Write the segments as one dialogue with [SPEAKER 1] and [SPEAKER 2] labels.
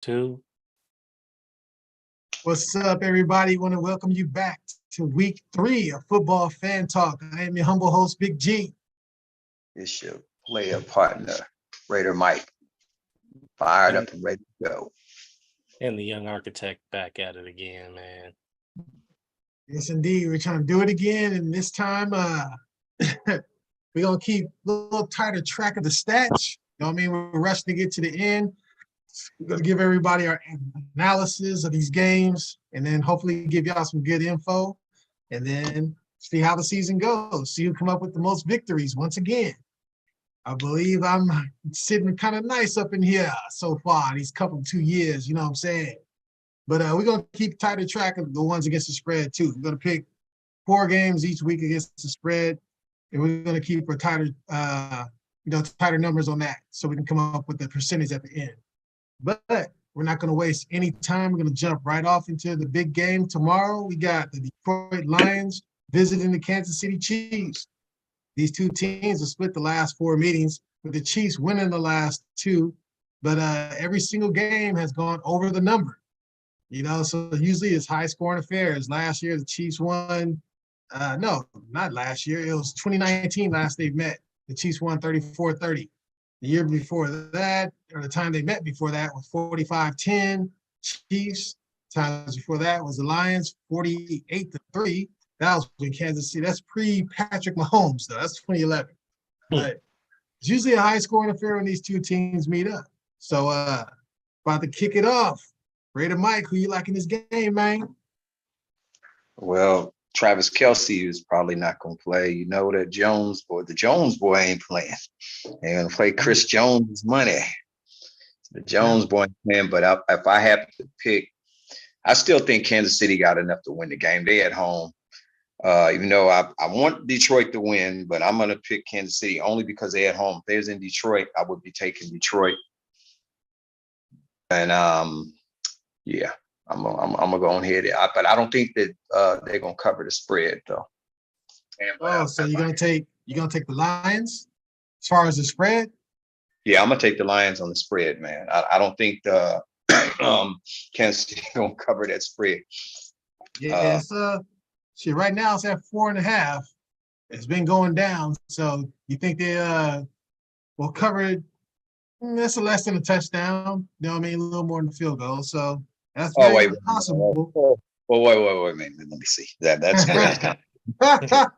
[SPEAKER 1] Two.
[SPEAKER 2] What's up, everybody? Want to welcome you back to week 3 of Football Fan Talk. I am your humble host, Big G.
[SPEAKER 3] It's your player partner, Raider Mike, fired up and ready to go.
[SPEAKER 1] And the young architect back at it again, man.
[SPEAKER 2] Yes, indeed. We're trying to do it again, and this time we're going to keep a little tighter track of the stats. You know what I mean? We're rushing to get to the end. We're going to give everybody our analysis of these games, and then hopefully give y'all some good info, and then see how the season goes. See who come up with the most victories once again. I believe I'm sitting kind of nice up in here so far these couple 2 years, you know what I'm saying? But we're going to keep tighter track of the ones against the spread, too. We're going to pick 4 games each week against the spread, and we're going to keep a tighter, tighter numbers on that so we can come up with the percentage at the end. But we're not going to waste any time. We're going to jump right off into the big game tomorrow. We got the Detroit Lions visiting the Kansas City Chiefs. These two teams have split the last 4 meetings, with the Chiefs winning the last 2. But every single game has gone over the number. You know, so usually it's high-scoring affairs. Last year, the Chiefs won. No, not last year. It was 2019 last they met. The Chiefs won 34-30. The year before that, or the time they met before that, was 45-10 Chiefs. Times before that was the Lions, 48-3. That was in Kansas City. That's pre-Patrick Mahomes, though. That's 2011. But it's usually a high-scoring affair when these two teams meet up. So, about to kick it off. Raider Mike, who you like in this game, man?
[SPEAKER 3] Well, Travis Kelce is probably not going to play. You know that the Jones boy ain't playing. They're going to play Chris Jones' money. The Jones boy ain't playing, but if I have to pick, I still think Kansas City got enough to win the game. They at home. Even though I want Detroit to win, but I'm going to pick Kansas City only because they're at home. If they was in Detroit, I would be taking Detroit. And, yeah. I'm gonna go on here, but I don't think that they're gonna cover the spread though.
[SPEAKER 2] So you're gonna take the Lions as far as the spread?
[SPEAKER 3] Yeah, I'm gonna take the Lions on the spread, man. I don't think the Kansas City gonna cover that spread.
[SPEAKER 2] Yeah, shit. Right now it's at 4.5. It's been going down, so you think they will cover it? That's less than a touchdown. You know what I mean? A little more than a field goal. So. That's very possible.
[SPEAKER 3] Wait a minute. Let me see. That's kind of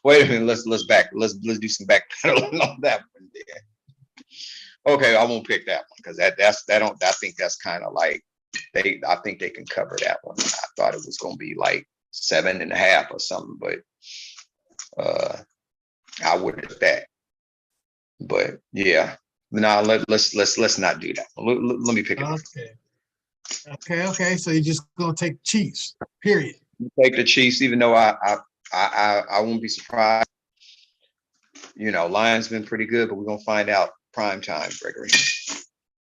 [SPEAKER 3] wait a minute. Let's do some backpedaling on that one there. Okay, I won't pick that one because I think that's kind of like I think they can cover that one. I thought it was gonna be like 7.5 or something, but I wouldn't have that. But yeah. No, let's not do that. Let me pick it.
[SPEAKER 2] Okay. So you're just gonna take Chiefs, period.
[SPEAKER 3] Take the Chiefs, even though I won't be surprised. You know, Lions been pretty good, but we're gonna find out prime time, Gregory.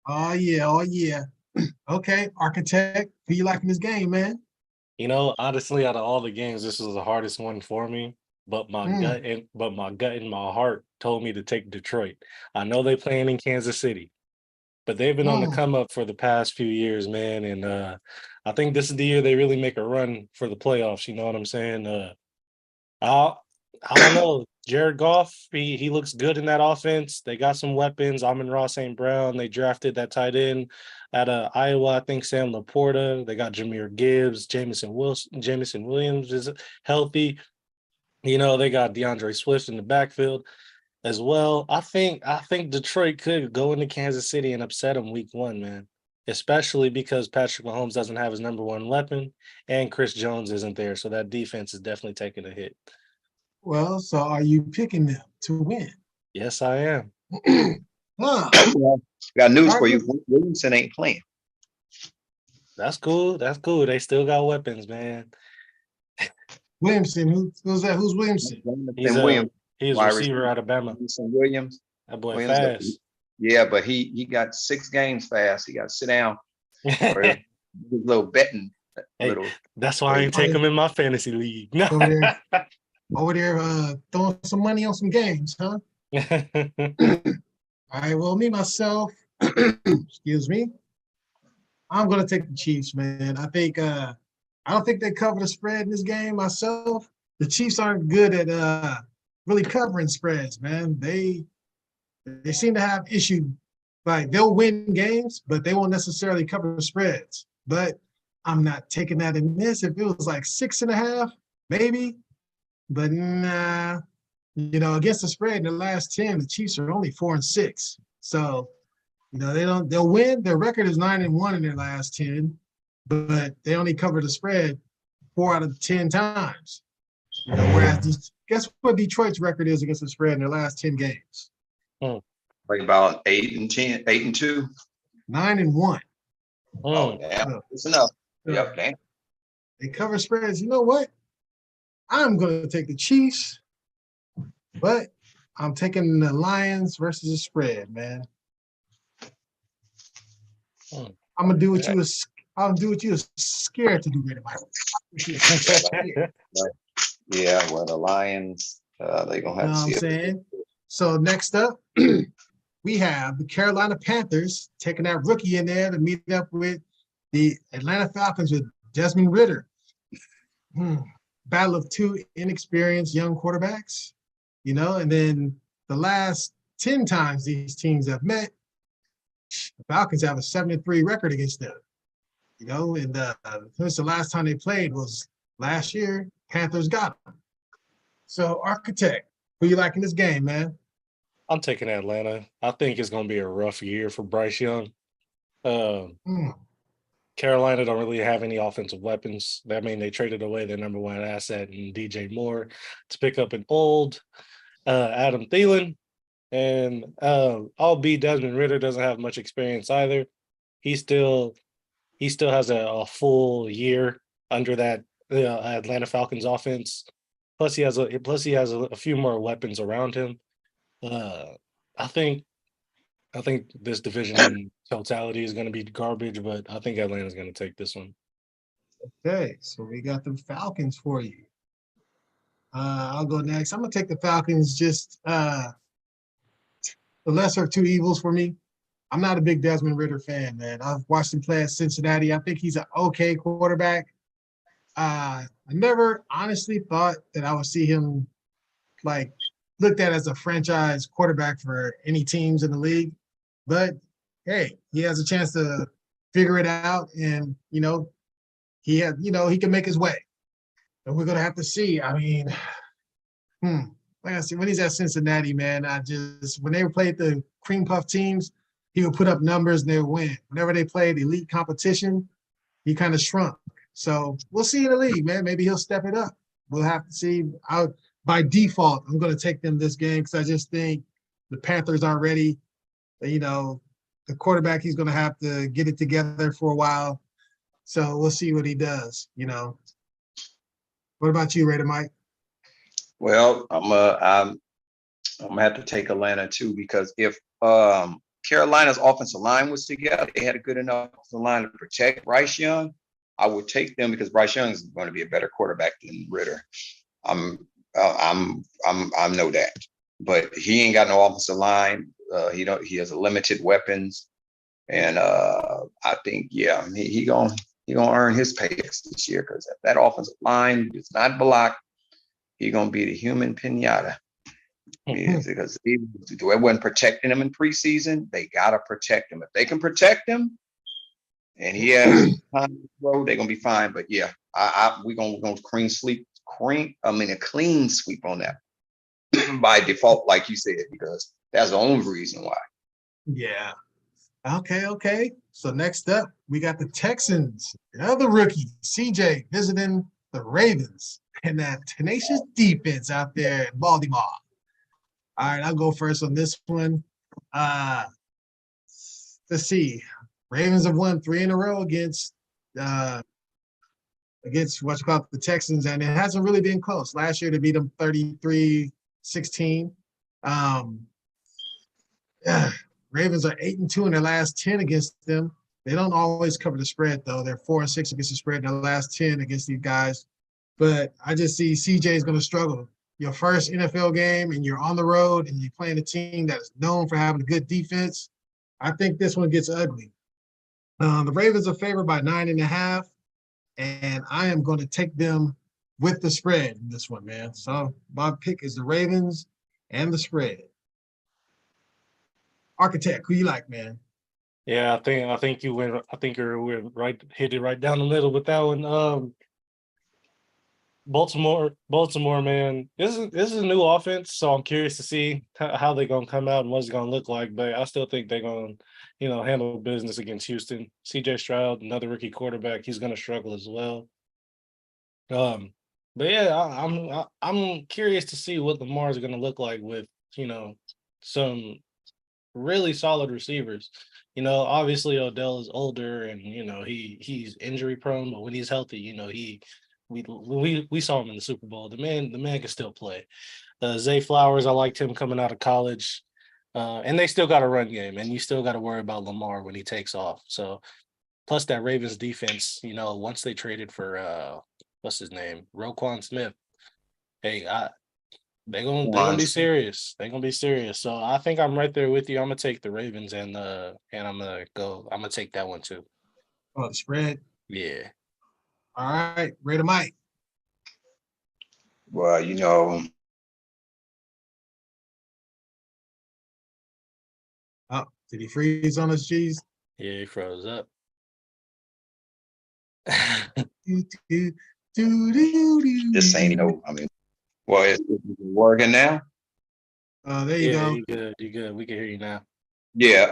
[SPEAKER 2] Oh yeah. Okay, architect, who you liking this game, man?
[SPEAKER 1] You know, honestly, out of all the games, this was the hardest one for me. But my gut and my heart told me to take Detroit. I know they playing in Kansas City, but they've been on the come up for the past few years, man. And I think this is the year they really make a run for the playoffs. You know what I'm saying? I don't know. Jared Goff, he looks good in that offense. They got some weapons. Amon-Ra St. Brown. They drafted that tight end out of Iowa, I think Sam Laporta. They got Jahmyr Gibbs. Jameson Williams is healthy. You know, they got DeAndre Swift in the backfield as well. I think Detroit could go into Kansas City and upset them week 1, man. Especially because Patrick Mahomes doesn't have his number 1 weapon and Chris Jones isn't there. So that defense is definitely taking a hit.
[SPEAKER 2] Well, so are you picking them to win?
[SPEAKER 1] Yes, I am.
[SPEAKER 3] Got news for you. Williamson ain't playing.
[SPEAKER 1] That's cool. They still got weapons, man.
[SPEAKER 2] Williamson, who's that? Who's Williamson?
[SPEAKER 1] He's a receiver out of Alabama.
[SPEAKER 3] Williams.
[SPEAKER 1] That boy fast.
[SPEAKER 3] Yeah, but he got 6 games fast. He got to sit down for his little betting.
[SPEAKER 1] That's why I ain't take him in my fantasy league.
[SPEAKER 2] Over there throwing some money on some games, huh? All right, well, me, myself, excuse me, I'm gonna take the Chiefs, man. I don't think they cover the spread in this game myself. The Chiefs aren't good at really covering spreads, man. They seem to have issue. Like they'll win games, but they won't necessarily cover the spreads. But I'm not taking that in this. If it was like 6.5, maybe, but nah. You know, against the spread in the last 10, the Chiefs are only 4-6. So, you know, they'll win. Their record is 9-1 in their last 10, but they only cover the spread 4 out of 10 times. You know, whereas guess what Detroit's record is against the spread in their last 10 games?
[SPEAKER 3] Like about 8-10, 8-2.
[SPEAKER 2] 9-1.
[SPEAKER 3] Oh,
[SPEAKER 1] Mm.
[SPEAKER 3] damn. It's enough. Yep, damn.
[SPEAKER 2] They cover spreads. You know what? I'm going to take the Chiefs, but I'm taking the Lions versus the spread, man.
[SPEAKER 1] Mm.
[SPEAKER 2] I'm gonna do what you was. I'll do what you was scared to do, Raider Mike.
[SPEAKER 3] Yeah, well, the Lions, they're going to
[SPEAKER 2] You know
[SPEAKER 3] have
[SPEAKER 2] what I'm
[SPEAKER 3] to see it.
[SPEAKER 2] saying? So next up, we have the Carolina Panthers taking that rookie in there to meet up with the Atlanta Falcons with Desmond Ritter. Battle of two inexperienced young quarterbacks, you know, and then the last 10 times these teams have met, the Falcons have a 7-3 record against them. You know, and since the last time they played was last year, Panthers got them. So, Architect, who you like in this game, man?
[SPEAKER 1] I'm taking Atlanta. I think it's going to be a rough year for Bryce Young. Carolina don't really have any offensive weapons. I mean, they traded away their number one asset in DJ Moore to pick up an old Adam Thielen. And albeit Desmond Ritter doesn't have much experience either, he still has a full year under that Atlanta Falcons offense. Plus he has a few more weapons around him. I think this division in totality is going to be garbage, but I think Atlanta's going to take this one.
[SPEAKER 2] Okay, so we got the Falcons for you. I'll go next. I'm gonna take the Falcons. Just the lesser of two evils for me. I'm not a big Desmond Ritter fan, man. I've watched him play at Cincinnati. I think he's an okay quarterback. I never honestly thought that I would see him like looked at as a franchise quarterback for any teams in the league. But hey, he has a chance to figure it out, and he can make his way. And we're gonna have to see. I mean, like I said, when he's at Cincinnati, man, when they played the cream puff teams, he would put up numbers and they would win. Whenever they played elite competition, he kind of shrunk. So we'll see in the league, man. Maybe he'll step it up. We'll have to see. By default, I'm going to take them this game because I just think the Panthers aren't ready. The quarterback, he's going to have to get it together for a while. So we'll see what he does. What about you, Raider Mike?
[SPEAKER 3] Well, I'm gonna have to take Atlanta too, because if Carolina's offensive line was together, they had a good enough offensive line to protect Bryce Young, I would take them because Bryce Young is going to be a better quarterback than Ritter. I know that, but he ain't got no offensive line. He has a limited weapons, and I think he gonna earn his paychecks this year because if that offensive line is not blocked, he's gonna be the human pinata. Because they wasn't protecting him in preseason. They gotta protect him. If they can protect him, and he has time to throw, they're gonna be fine. But yeah, we're gonna clean sweep on that by default, like you said, because that's the only reason why.
[SPEAKER 2] Yeah. Okay. So next up, we got the Texans, another rookie, CJ, visiting the Ravens and that tenacious defense out there in Baltimore. All right, I'll go first on this one. Let's see. Ravens have won 3 in a row against the Texans, and it hasn't really been close. Last year, they beat them 33-16. Ravens are 8-2 in their last 10 against them. They don't always cover the spread, though. They're 4-6 against the spread in their last 10 against these guys. But I just see CJ is going to struggle. Your first NFL game, and you're on the road, and you're playing a team that is known for having a good defense. I think this one gets ugly. The Ravens are favored by 9.5, and I am going to take them with the spread in this one, man. So my pick is the Ravens and the spread. Architect, who you like, man?
[SPEAKER 1] Yeah, I think you went. I think you went right, hit it right down the middle with that one. Baltimore, man. This is a new offense, so I'm curious to see how they're gonna come out and what's gonna look like. But I still think they're gonna, handle business against Houston. C.J. Stroud, another rookie quarterback, he's gonna struggle as well. But yeah, I'm curious to see what Lamar is gonna look like with some really solid receivers. Obviously Odell is older and he's injury prone, but when he's healthy, we saw him in the Super Bowl. The man can still play. Zay Flowers, I liked him coming out of college. And they still got a run game, and you still got to worry about Lamar when he takes off. So plus that Ravens defense, once they traded for what's his name? Roquan Smith. Hey, they're gonna be serious. They're gonna be serious. So I think I'm right there with you. I'm gonna take the Ravens and I'm gonna take that one too.
[SPEAKER 2] Oh, the spread.
[SPEAKER 1] Yeah.
[SPEAKER 2] All right, Raider Mike.
[SPEAKER 3] Well,
[SPEAKER 2] Oh, did he freeze on us, G's?
[SPEAKER 1] Yeah, he froze up.
[SPEAKER 3] just saying, well, it's working now.
[SPEAKER 2] There you go.
[SPEAKER 1] You good. You good. We can hear you now.
[SPEAKER 3] Yeah,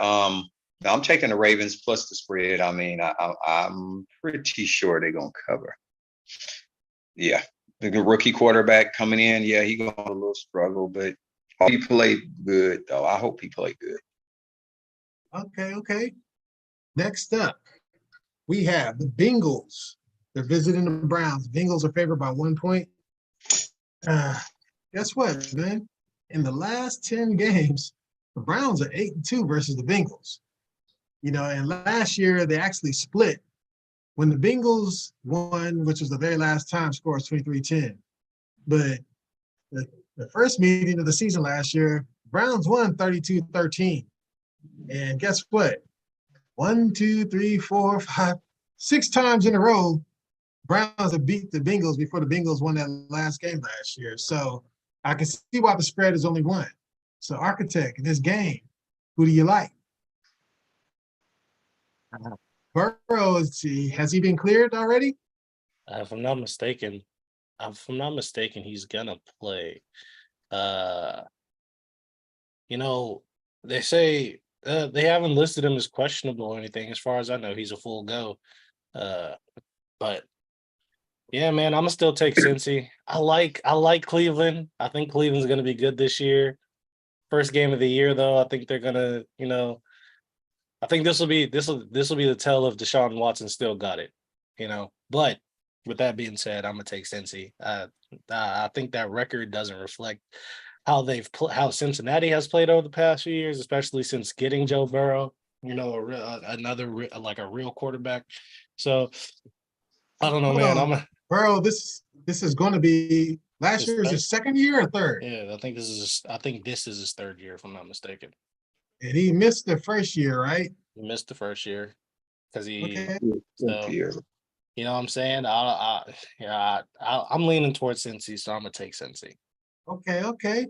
[SPEAKER 3] I'm taking the Ravens plus the spread. I mean, I'm pretty sure they're gonna cover. Yeah, the rookie quarterback coming in. Yeah, he gonna have a little struggle, but he played good though. I hope he played good.
[SPEAKER 2] Okay. Next up, we have the Bengals. They're visiting the Browns. Bengals are favored by 1 point. Guess what, man? In the last 10 games, the Browns are 8-2 versus the Bengals. And last year they actually split. When the Bengals won, which was the very last time, score was 23-10. But the first meeting of the season last year, Browns won 32-13. And guess what? 1, 2, 3, 4, 5, 6 times in a row, Browns have beat the Bengals before the Bengals won that last game last year. So I can see why the spread is only 1. So Architect, in this game, who do you like? Burrow, has he been cleared already?
[SPEAKER 1] If I'm not mistaken, he's gonna play. They say they haven't listed him as questionable or anything. As far as I know, he's a full go. But yeah, man, I'm gonna still take Cincy. I like Cleveland. I think Cleveland's gonna be good this year. First game of the year, though, I think they're gonna, I think this will be the tell if Deshaun Watson still got it, But with that being said, I'm gonna take Cincy. I think that record doesn't reflect how Cincinnati has played over the past few years, especially since getting Joe Burrow. Another a real quarterback. So I don't know, man.
[SPEAKER 2] Burrow, this is going to be last year. Is his second year or third?
[SPEAKER 1] Yeah, I think this is his third year, if I'm not mistaken.
[SPEAKER 2] And he missed the first year, right?
[SPEAKER 1] He missed the first year because
[SPEAKER 2] Okay.
[SPEAKER 1] So, you know what I'm saying? I'm leaning towards Cincy, so I'm gonna take Cincy.
[SPEAKER 2] Okay.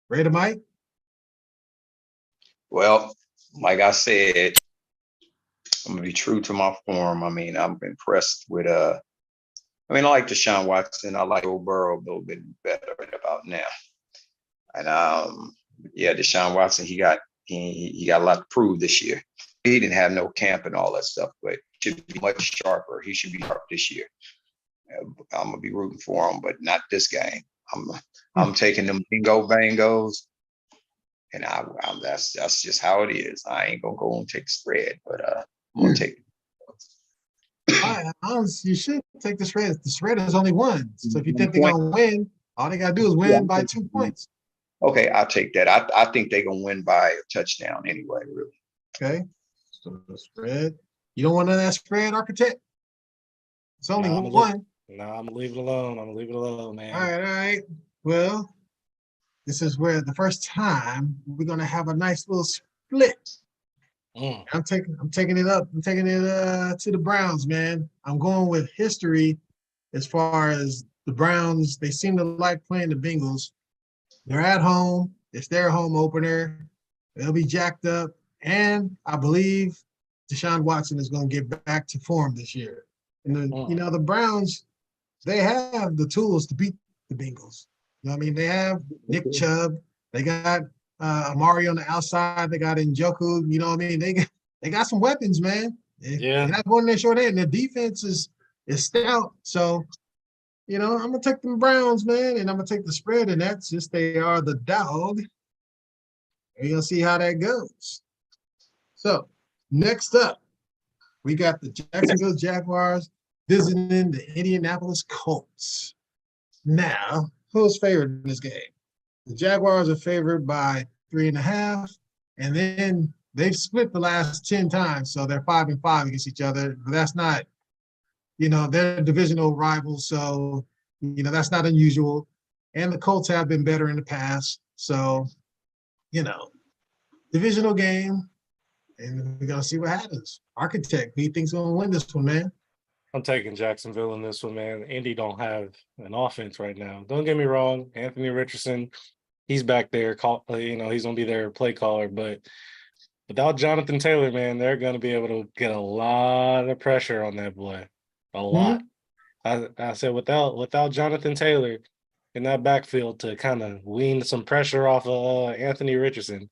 [SPEAKER 2] Raider Mike.
[SPEAKER 3] Well, like I said, I'm gonna be true to my form. I mean, I'm impressed with I like Deshaun Watson. I like Joe Burrow a little bit better right about now. And Deshaun Watson, he got a lot to prove this year. He didn't have no camp and all that stuff, but should be much sharper. He should be sharp this year. I'm gonna be rooting for him, but not this game. I'm taking them bingo bangos, and that's just how it is. I ain't gonna go and take the spread, but I'm gonna take it.
[SPEAKER 2] You should take the spread. The spread is only 1. So if you think they're gonna win, all they gotta do is win by 2 points.
[SPEAKER 3] Okay, I'll take that. I think they're gonna win by a touchdown anyway, really.
[SPEAKER 2] Okay. So the spread. You don't want none of that spread, Architect? It's only 1.
[SPEAKER 1] No, I'm gonna leave it alone. Man.
[SPEAKER 2] All right. Well, this is where the first time we're gonna have a nice little split. I'm taking it up. I'm taking it to the Browns, man. I'm going with history as far as the Browns. They seem to like playing the Bengals. They're at home. It's their home opener. They'll be jacked up. And I believe Deshaun Watson is going to get back to form this year. And the Browns, they have the tools to beat the Bengals. You know what I mean? They have Nick Chubb. They got Amari on the outside. They got Njoku. You know what I mean? They got some weapons, man. They're not going in their short end. Their defense is stout. So, I'm going to take the Browns, man, and I'm going to take the spread, and that's just they are the dog. We're going to see how that goes. So, next up, we got the Jacksonville Jaguars visiting the Indianapolis Colts. Now, who's favored in this game? The Jaguars are favored by 3.5, and then they've split the last 10 times, so they're 5-5 against each other. But that's not, they're divisional rivals, so that's not unusual. And the Colts have been better in the past, so divisional game, and we're gonna see what happens. Architect, who you think's gonna win this one, man?
[SPEAKER 1] I'm taking Jacksonville in this one, man. Indy don't have an offense right now. Don't get me wrong. Anthony Richardson, he's back there. He's going to be their play caller. But without Jonathan Taylor, man, they're going to be able to get a lot of pressure on that boy. A lot. I said without Jonathan Taylor in that backfield to kind of wean some pressure off of Anthony Richardson,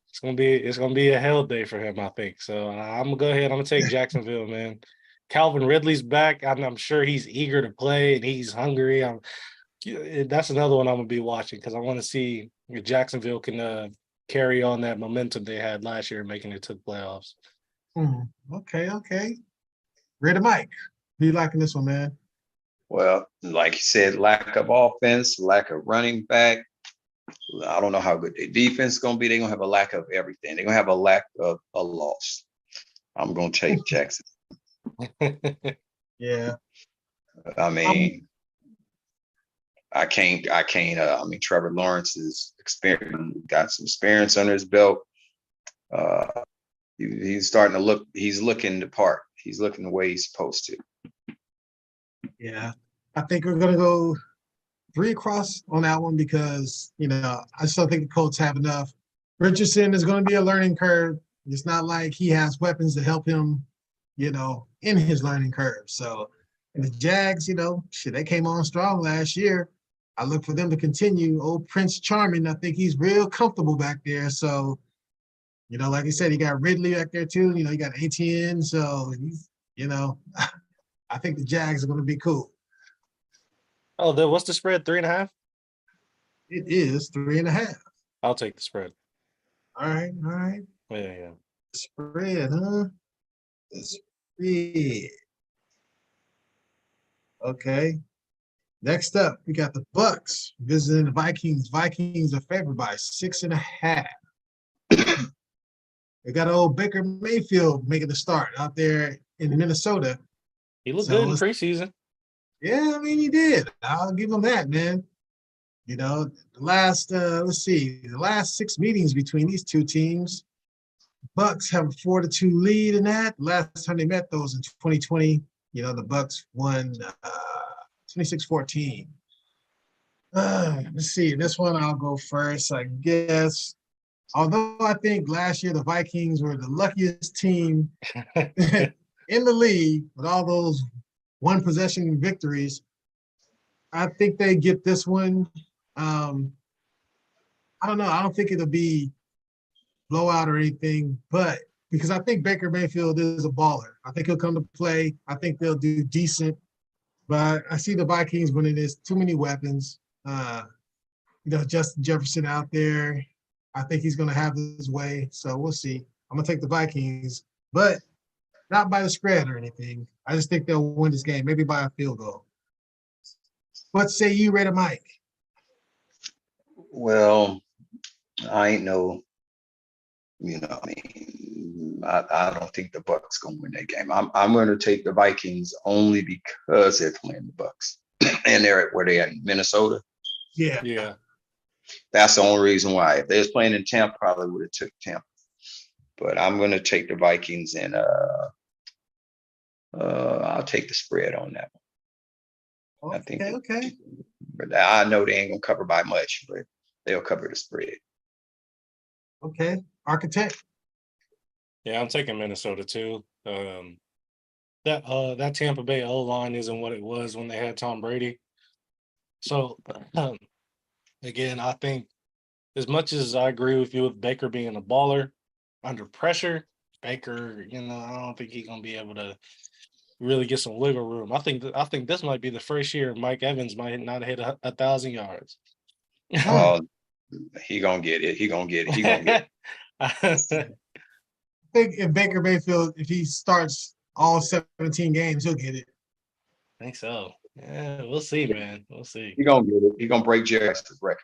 [SPEAKER 1] it's gonna be a hell day for him, I think. So I'm gonna go ahead. I'm gonna take Jacksonville, man. Calvin Ridley's back. I'm sure he's eager to play and he's hungry. That's another one I'm gonna be watching because I want to see if Jacksonville can carry on that momentum they had last year, making it to the playoffs.
[SPEAKER 2] Okay. Ready, Mike. Who you liking this one, man?
[SPEAKER 3] Well, like you said, lack of offense, lack of running back. I don't know how good their defense is going to be. They're going to have a lack of everything. They're going to have a lack of a loss. I'm going to take Jackson.
[SPEAKER 2] Yeah.
[SPEAKER 3] I mean, I can't. Trevor Lawrence is got some experience under his belt. He's starting to look. He's looking the part. He's looking the way he's supposed to.
[SPEAKER 2] Yeah, I think we're gonna go 3 across on that one because I just don't think the Colts have enough. Richardson is going to be a learning curve. It's not like he has weapons to help him, in his learning curve. So, and the Jags, they came on strong last year. I look for them to continue. Old Prince Charming, I think he's real comfortable back there. So, like I said, he got Ridley back there too. He got ATN. So, he's, I think the Jags are going to be cool.
[SPEAKER 1] Oh, what's the spread? 3.5?
[SPEAKER 2] It is 3.5.
[SPEAKER 1] I'll take the spread.
[SPEAKER 2] All right.
[SPEAKER 1] Yeah.
[SPEAKER 2] Spread, huh? The spread. Okay. Next up, we got the Bucks visiting the Vikings. Vikings are favored by 6.5. They got old Baker Mayfield making the start out there in Minnesota.
[SPEAKER 1] He looked good in preseason.
[SPEAKER 2] Yeah, I mean, he did. I'll give him that, man. The last, the last 6 meetings between these two teams, Bucks have a 4-2 lead in that. Last time they met those in 2020, the Bucks won 26-14. Let's see. This one I'll go first, I guess. Although I think last year the Vikings were the luckiest team in the league with all those one possession victories, I think they get this one. I don't know. I don't think it'll be blowout or anything, but because I think Baker Mayfield is a baller. I think he'll come to play. I think they'll do decent, but I see the Vikings winning this. Too many weapons. Justin Jefferson out there. I think he's going to have his way. So we'll see. I'm going to take the Vikings, but not by the spread or anything. I just think they'll win this game, maybe by a field goal. What say you, Raider Mike?
[SPEAKER 3] Well, I ain't no, I don't think the Bucks gonna win that game. I'm going to take the Vikings only because they're playing the Bucks, and they're where they at in Minnesota.
[SPEAKER 2] Yeah.
[SPEAKER 3] That's the only reason why. If they was playing in Tampa, probably would have took Tampa. but I'm gonna take the Vikings and I'll take the spread on that one. I think
[SPEAKER 2] Okay.
[SPEAKER 3] but I know they ain't gonna cover by much, but they'll cover the spread.
[SPEAKER 2] Okay. Architect.
[SPEAKER 1] Yeah, I'm taking Minnesota too. That Tampa Bay O line isn't what it was when they had Tom Brady. So again, I think as much as I agree with you with Baker being a baller under pressure, Baker, I don't think he's gonna be able to really get some wiggle room. I think this might be the first year Mike Evans might not hit 1,000 yards.
[SPEAKER 3] Oh, he gonna get it. He gonna get it. He gonna get it.
[SPEAKER 2] I think if Baker Mayfield, if he starts all 17 games, he'll get it.
[SPEAKER 1] think so. Yeah, we'll see, man. We'll see.
[SPEAKER 3] He gonna get it. He gonna break Jerry Rice's record.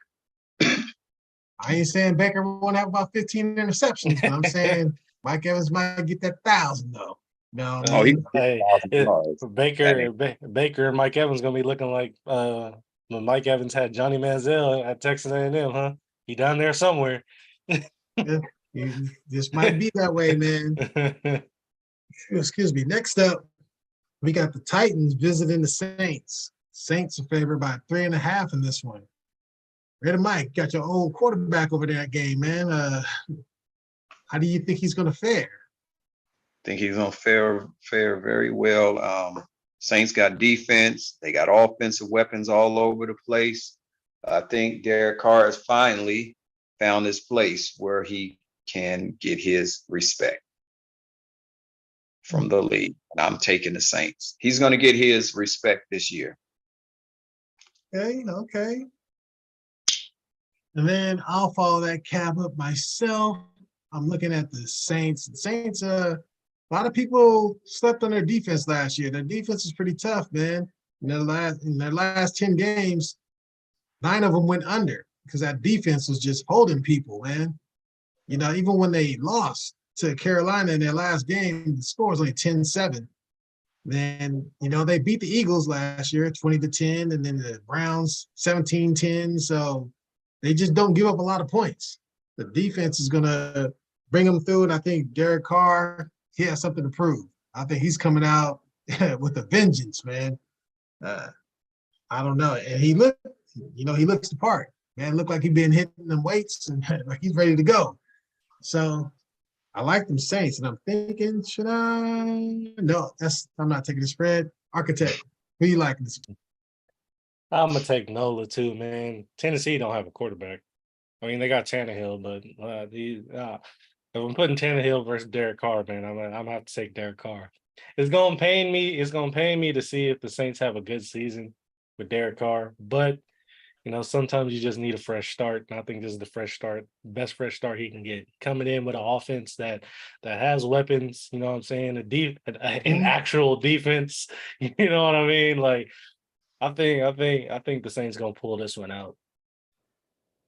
[SPEAKER 2] I ain't saying Baker won't have about 15 interceptions, but I'm saying Mike Evans might get that 1,000 though. No,
[SPEAKER 3] Oh, he
[SPEAKER 1] Hey,
[SPEAKER 3] 1,000
[SPEAKER 1] it,
[SPEAKER 3] yards.
[SPEAKER 1] Baker and Mike Evans gonna be looking like when Mike Evans had Johnny Manziel at Texas A&M, huh? He down there somewhere.
[SPEAKER 2] this might be that way, man. Excuse me. Next up, we got the Titans visiting the Saints. Saints are favored by 3.5 in this one. Red Mike, got your old quarterback over there at game, man. How do you think he's going to fare?
[SPEAKER 3] Think he's gonna fare very well. Saints got defense. They got offensive weapons all over the place. I think Derek Carr has finally found his place where he can get his respect from the league. And I'm taking the Saints. He's going to get his respect this year.
[SPEAKER 2] Okay. And then I'll follow that cab up myself. I'm looking at the Saints. The Saints, a lot of people slept on their defense last year. Their defense is pretty tough, man. In their last 10 games, 9 of them went under because that defense was just holding people, man. Even when they lost to Carolina in their last game, the score was only 10-7. Then, they beat the Eagles last year, 20-10, and then the Browns 17-10. So they just don't give up a lot of points. The defense is going to bring them through, and I think Derek Carr, he has something to prove. I think he's coming out with a vengeance, man. I don't know. And he looks the part. Man, looked like he'd been hitting them weights and like he's ready to go. So I like them Saints, and I'm thinking, should I? No, I'm not taking the spread. Architect, who you liking this?
[SPEAKER 1] I'm gonna take Nola too, man. Tennessee don't have a quarterback. I mean, they got Tannehill, but if I'm putting Tannehill versus Derek Carr, man, I'm gonna have to take Derek Carr. It's gonna pain me. It's gonna pain me to see if the Saints have a good season with Derek Carr, but sometimes you just need a fresh start. And I think this is the best fresh start he can get. Coming in with an offense that has weapons, you know what I'm saying? An actual defense, you know what I mean? Like, I think the Saints gonna pull this one out.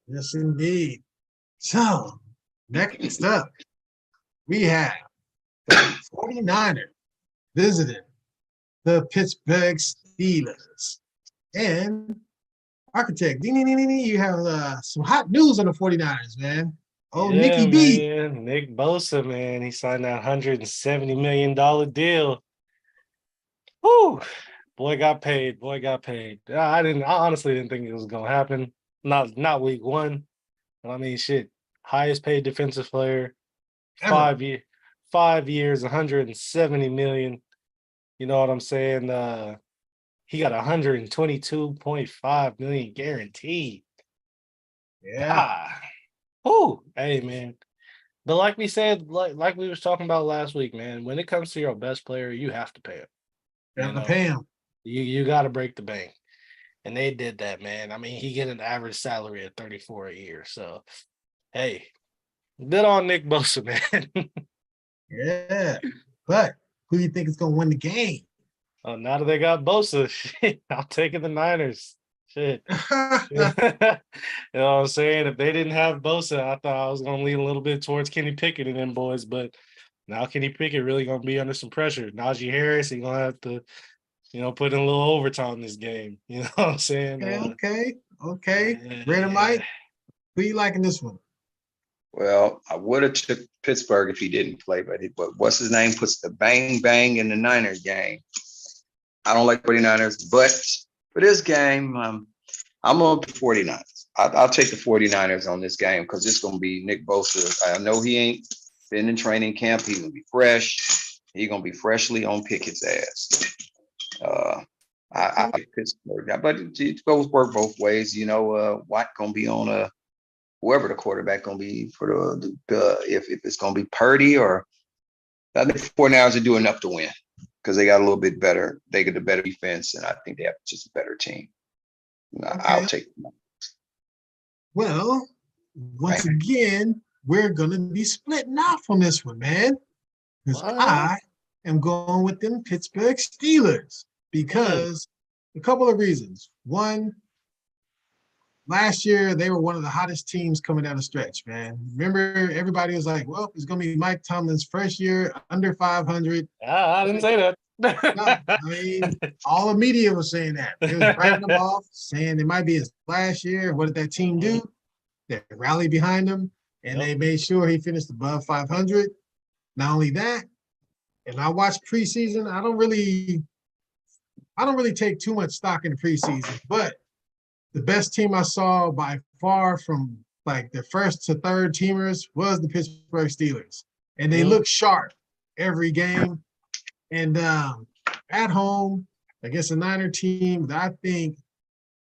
[SPEAKER 2] Yes, indeed. So next up, we have the 49ers visiting the Pittsburgh Steelers. And Architect, you have some hot news on the 49ers, man. Oh,
[SPEAKER 1] Yeah,
[SPEAKER 2] Nicky B.
[SPEAKER 1] man. Nick Bosa, man. He signed that $170 million deal. Whoo, boy got paid. I honestly didn't think it was gonna happen. Not week one. But I mean, shit. Highest paid defensive player,
[SPEAKER 2] Ever.
[SPEAKER 1] 5 years, 170 million. You know what I'm saying? He got 122.5 million guaranteed.
[SPEAKER 2] Yeah.
[SPEAKER 1] Ah, oh, hey man. But like we said, like we was talking about last week, man, when it comes to your best player, you have to pay him.
[SPEAKER 2] Have to pay him.
[SPEAKER 1] You got to break the bank. And they did that, man. I mean, he get an average salary of 34 a year. So, hey, good on Nick Bosa, man.
[SPEAKER 2] Yeah. But who do you think is going to win the game?
[SPEAKER 1] Now that they got Bosa, shit, I'm taking the Niners. Shit. You know what I'm saying? If they didn't have Bosa, I thought I was going to lean a little bit towards Kenny Pickett and them boys. But now Kenny Pickett really going to be under some pressure. Najee Harris, he's going to have to put in a little overtime this game. You know what I'm saying?
[SPEAKER 2] Okay. Red and Mike, who you liking this one?
[SPEAKER 3] Well, I would have took Pittsburgh if he didn't play, but what's his name puts the bang bang in the Niners game. I don't like 49ers, but for this game, I'm on the 49ers. I'll take the 49ers on this game because it's going to be Nick Bosa. I know he ain't been in training camp. He's going to be fresh. He's going to be freshly on Pickett's ass. I pick Pittsburgh, but it goes work both ways. You know, Watt going to be on whoever the quarterback going to be for if it's going to be Purdy or I think 49ers will do enough to win because they got a little bit better. They get a better defense, and I think they have just a better team. I'll take them.
[SPEAKER 2] Well, once again, we're gonna be splitting off on this one, man. Because I am going with them Pittsburgh Steelers because a couple of reasons. One, last year they were one of the hottest teams coming down the stretch, man. Remember, everybody was like, "Well, it's gonna be Mike Tomlin's first year under 500."
[SPEAKER 1] I didn't say that.
[SPEAKER 2] No, I mean, all the media was saying that. They was writing them off, saying it might be his last year. What did that team do? They rallied behind him, and they made sure he finished above 500. Not only that, and I watched preseason. I don't really take too much stock in the preseason, but the best team I saw by far from like the first to third teamers was the Pittsburgh Steelers, and they look sharp every game. And at home against a Niner team, I think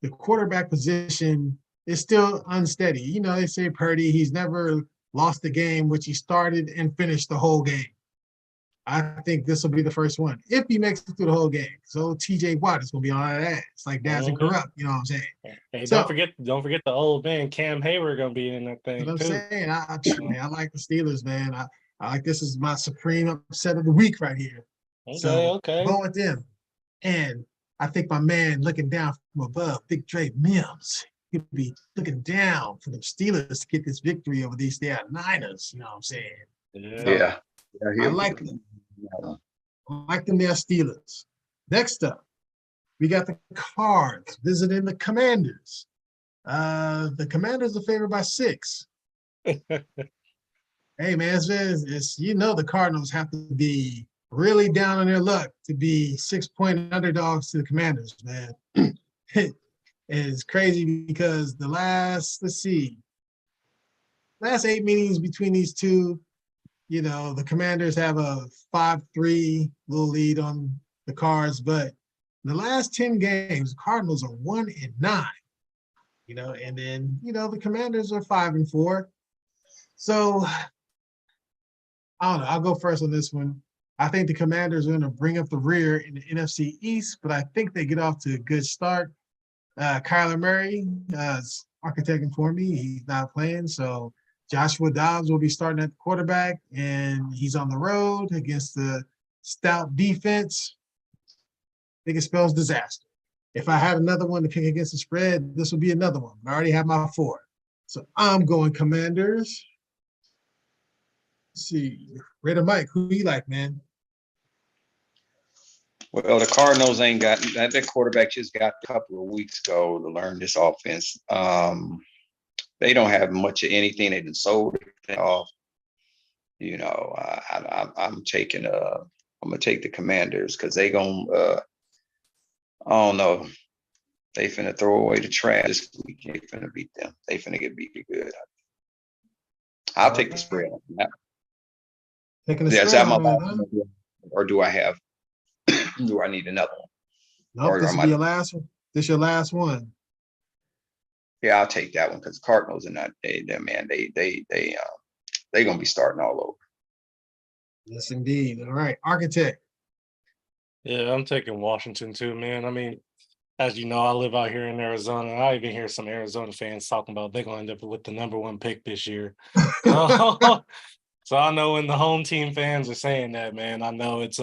[SPEAKER 2] the quarterback position is still unsteady. You know, they say Purdy, he's never lost a game, which he started and finished the whole game. I think this will be the first one if he makes it through the whole game. So TJ Watt is going to be on that ass like Daz and Corrupt. You know what I'm saying?
[SPEAKER 1] Hey, don't forget the old man Cam Hayward going to be in that thing.
[SPEAKER 2] What I'm saying, I like the Steelers, man. I like this is my supreme upset of the week right here.
[SPEAKER 1] Okay.
[SPEAKER 2] Go with them. And I think my man looking down from above, Big Dre Mims, he'll be looking down for the Steelers to get this victory over these Niners. You know what I'm saying?
[SPEAKER 3] Yeah.
[SPEAKER 2] I like them. I like them there, Steelers. Next up, we got the Cards visiting the Commanders. The Commanders are favored by 6. Hey, man, it's the Cardinals have to be really down on their luck to be 6-point underdogs to the Commanders, man. It's crazy because the last 8 meetings between these two, the Commanders have a 5-3 little lead on the Cards, but in the last 10 games, the Cardinals are 1-9, and then, the Commanders are 5-4. So I don't know. I'll go first on this one. I think the Commanders are going to bring up the rear in the NFC East, but I think they get off to a good start. Kyler Murray is architecting for me. He's not playing, so Joshua Dobbs will be starting at the quarterback, and he's on the road against the stout defense. I think it spells disaster. If I had another one to pick against the spread, this would be another one. I already have my 4. So I'm going Commanders. Let's see. Raider Mike, who you like, man?
[SPEAKER 3] Well, the Cardinals ain't got that quarterback just got a couple of weeks ago to learn this offense. They don't have much of anything. They done sold it off. I'm gonna take the Commanders because they gonna I don't know. They finna throw away the trash this week. They finna beat them. They finna get beat good. I'll take the spread on that.
[SPEAKER 2] Taking the spread on that, huh?
[SPEAKER 3] Or do I have? Do I need another one?
[SPEAKER 2] Nope, this will be your last one. This your last one.
[SPEAKER 3] Yeah, I'll take that one because Cardinals are not. They gonna be starting all over.
[SPEAKER 2] Yes, indeed. All right, Architect.
[SPEAKER 1] Yeah, I'm taking Washington too, man. I mean, as you know, I live out here in Arizona. And I even hear some Arizona fans talking about they're going to end up with the number 1 pick this year. So I know when the home team fans are saying that, man, I know it's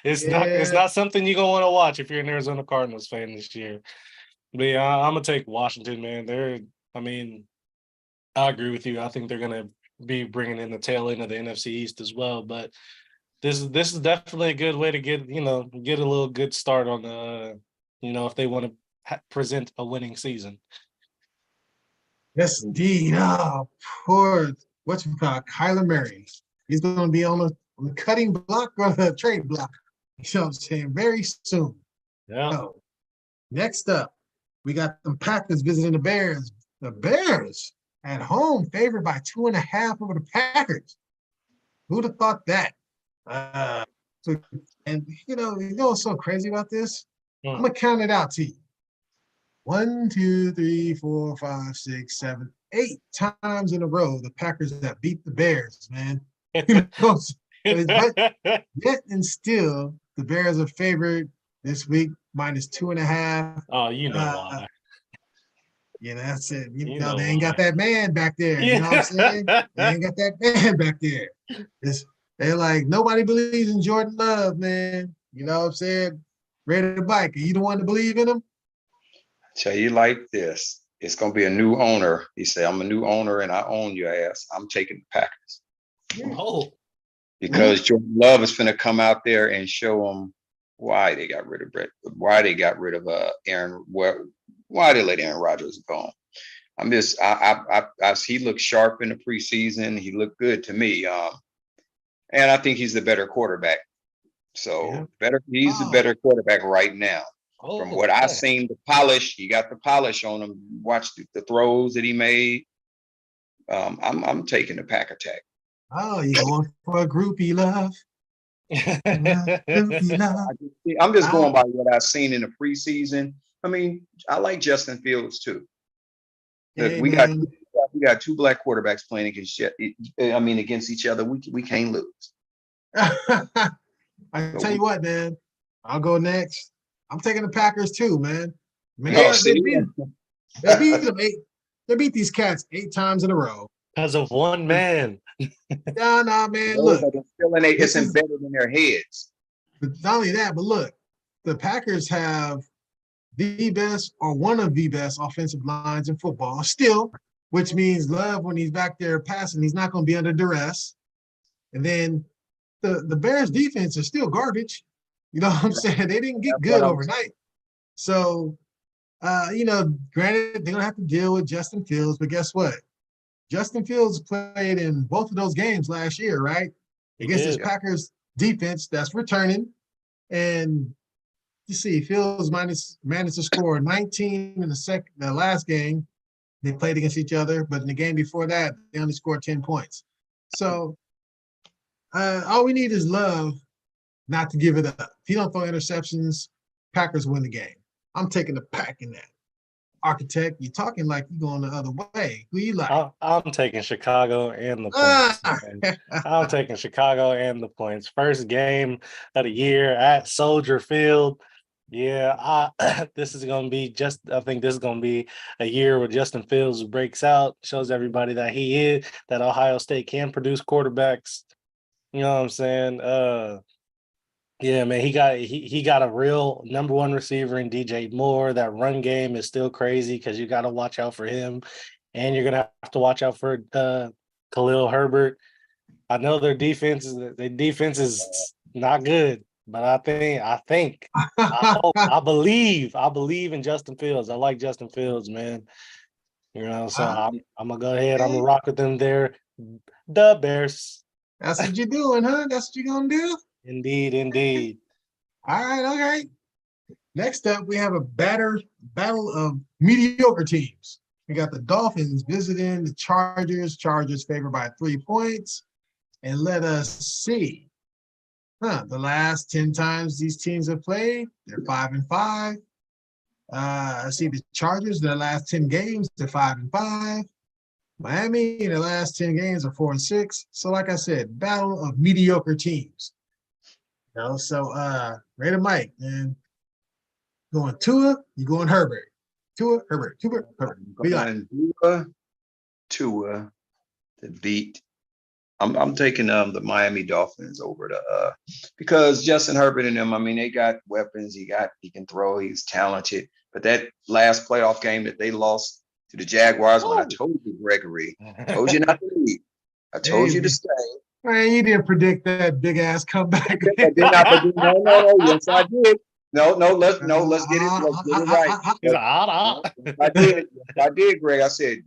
[SPEAKER 1] it's not something you're gonna want to watch if you're an Arizona Cardinals fan this year. But yeah, I'm gonna take Washington, man. I agree with you. I think they're gonna be bringing in the tail end of the NFC East as well. But this is definitely a good way to get a little good start on, if they want to present a winning season.
[SPEAKER 2] Yes, indeed. Oh, poor what you call Kyler Murray. He's going to be on the cutting block or the trade block. You know what I'm saying? Very soon.
[SPEAKER 1] Yeah.
[SPEAKER 2] So next up, we got the Packers visiting the Bears. The Bears at home, favored by 2.5 over the Packers. Who'd have thought that? So, and you know what's so crazy about this? I'm gonna count it out to you. 1, 2, 3, 4, 5, 6, 7, 8 times in a row the Packers have beat the Bears, man. You know, but yet and still the Bears are favored this week -2.5.
[SPEAKER 1] Oh, you know why.
[SPEAKER 2] You know, that's it. You
[SPEAKER 1] You
[SPEAKER 2] know,
[SPEAKER 1] know
[SPEAKER 2] they ain't got
[SPEAKER 1] why.
[SPEAKER 2] that man back there. You know what I'm saying? They ain't got that man back there. They're like, nobody believes in Jordan Love, man. You know what I'm saying? Ready to bike. Are you the one to believe in him?
[SPEAKER 3] Tell you like this. It's gonna be a new owner. He said, I'm a new owner and I own your ass. I'm taking the Packers.
[SPEAKER 1] Oh,
[SPEAKER 3] Because Jordan Love is gonna come out there and show them why they got rid of Brett, why they got rid of Aaron, why they let Aaron Rodgers go. I'm just he looked sharp in the preseason. He looked good to me. And I think he's the better quarterback. So he's the better quarterback right now. From what I've seen, the polish, he got the polish on him. Watch the throws that he made. I'm taking the Pack attack.
[SPEAKER 2] Oh, you going for a groupie love? Groupie love.
[SPEAKER 3] I'm just going by what I've seen in the preseason. I mean, I like Justin Fields too. Look, we got 2 black quarterbacks playing against each other. We can't lose.
[SPEAKER 2] I tell you what, man. I'll go next. I'm taking the Packers too, man. They beat these cats 8 times in a row.
[SPEAKER 1] Because of one man.
[SPEAKER 2] Nah, man. Look,
[SPEAKER 3] it's embedded in their heads.
[SPEAKER 2] But not only that, but look, the Packers have the best or one of the best offensive lines in football still, which means Love, when he's back there passing, he's not going to be under duress. And then the Bears defense is still garbage. You know what I'm saying? They didn't get good overnight. So, granted, they're going to have to deal with Justin Fields, but guess what? Justin Fields played in both of those games last year, right? Against this Packers defense that's returning. And you see, Fields managed to score 19 in the last game. They played against each other, but in the game before that, they only scored 10 points. So all we need is Love not to give it up. If he don't throw interceptions, Packers win the game. I'm taking the Pack in that. Architect, you're talking like you're going the other way. Who you like?
[SPEAKER 1] I'm taking Chicago and the points. I'm taking Chicago and the points. First game of the year at Soldier Field. Yeah, this is going to be I think this is going to be a year where Justin Fields breaks out, shows everybody that Ohio State can produce quarterbacks. You know what I'm saying? Yeah, man, he got a real number one receiver in DJ Moore. That run game is still crazy because you got to watch out for him, and you're gonna have to watch out for Khalil Herbert. I know their defense is not good, but I believe in Justin Fields. I like Justin Fields, man. You know, so I'm gonna go ahead. I'm gonna rock with them there. The Bears.
[SPEAKER 2] That's what you're doing, huh? That's what you're gonna do?
[SPEAKER 1] Indeed.
[SPEAKER 2] All right. Next up, we have a battle of mediocre teams. We got the Dolphins visiting the Chargers. Chargers favored by 3 points. And let us see. The last 10 times these teams have played, they're 5-5. I see the Chargers, their last 10 games, they're 5-5. Miami, in the last 10 games, are 4-6. So, like I said, battle of mediocre teams. You know, so Raider Mike, man. Going Tua, you going Herbert. Tua, Herbert.
[SPEAKER 3] Tua to beat. I'm taking the Miami Dolphins over because Justin Herbert and them, I mean, they got weapons, he can throw, he's talented. But that last playoff game that they lost to the Jaguars, when I told you, Gregory, told you not to leave. I told you to stay.
[SPEAKER 2] Man, you didn't predict that big ass comeback.
[SPEAKER 3] I did not predict. No. Yes, I did. let's get it right.
[SPEAKER 1] He's like, ah, ah.
[SPEAKER 3] I did, Greg. I said,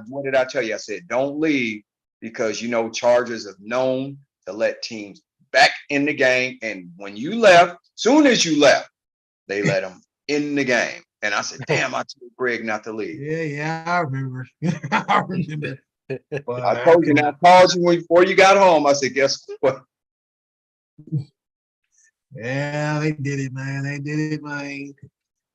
[SPEAKER 3] what did I tell you? I said, don't leave because Chargers have known to let teams back in the game. And when you left, soon as you left, they let them in the game. And I said, damn, I told Greg not to leave.
[SPEAKER 2] Yeah, I remember. I remember. But
[SPEAKER 3] I told you, and I called you before you got home. I said, guess what?
[SPEAKER 2] Yeah, they did it, man. They did it, man.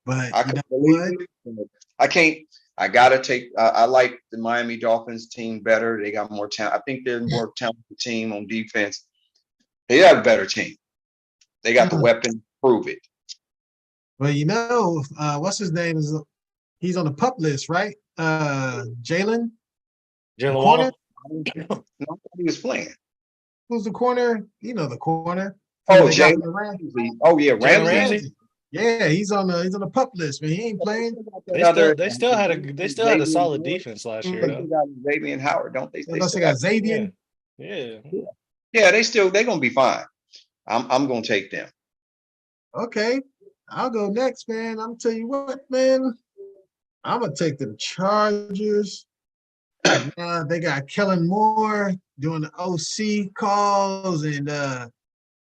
[SPEAKER 2] But
[SPEAKER 3] I
[SPEAKER 2] you
[SPEAKER 3] can
[SPEAKER 2] know
[SPEAKER 3] believe
[SPEAKER 2] what?
[SPEAKER 3] it. I can't. I gotta take. I like the Miami Dolphins team better. They got more talent. I think they're a more talented team on defense. They have a better team. They got the weapon. Prove it.
[SPEAKER 2] Well, what's his name is? He's on the pup list, right? Jalen.
[SPEAKER 1] Jalen
[SPEAKER 2] Corner.
[SPEAKER 1] Waddle.
[SPEAKER 3] No, he was playing.
[SPEAKER 2] Who's the corner? The corner.
[SPEAKER 3] Oh,
[SPEAKER 2] They got
[SPEAKER 3] Jalen
[SPEAKER 2] from the Rams.
[SPEAKER 3] Ramsey. Oh yeah,
[SPEAKER 1] Jalen
[SPEAKER 3] Ramsey.
[SPEAKER 1] Ramsey?
[SPEAKER 2] Yeah, he's on the pup list, man. He ain't playing.
[SPEAKER 1] They still had a solid defense last year,
[SPEAKER 3] They
[SPEAKER 1] though.
[SPEAKER 3] got Xavier Howard, don't they?
[SPEAKER 2] They got Xavier.
[SPEAKER 1] Yeah.
[SPEAKER 3] Yeah, they're gonna be fine. I'm gonna take them.
[SPEAKER 2] Okay, I'll go next, man. I'm tell you what, man. I'm gonna take the Chargers. They got Kellen Moore doing the OC calls, and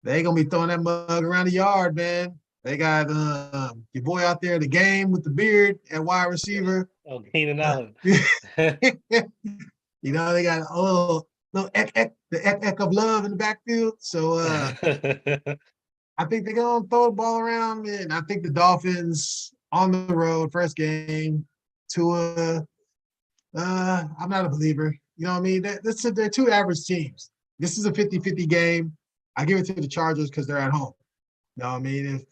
[SPEAKER 2] they gonna be throwing that mug around the yard, man. They got your boy out there, the game with the beard at wide receiver.
[SPEAKER 1] Oh, Keenan Allen.
[SPEAKER 2] They got a little the eck of love in the backfield. So I think they're gonna throw the ball around, and I think the Dolphins on the road, first game, Tua. I'm not a believer. You know what I mean? They're two average teams. This is a 50-50 game. I give it to the Chargers because they're at home. You know what I mean?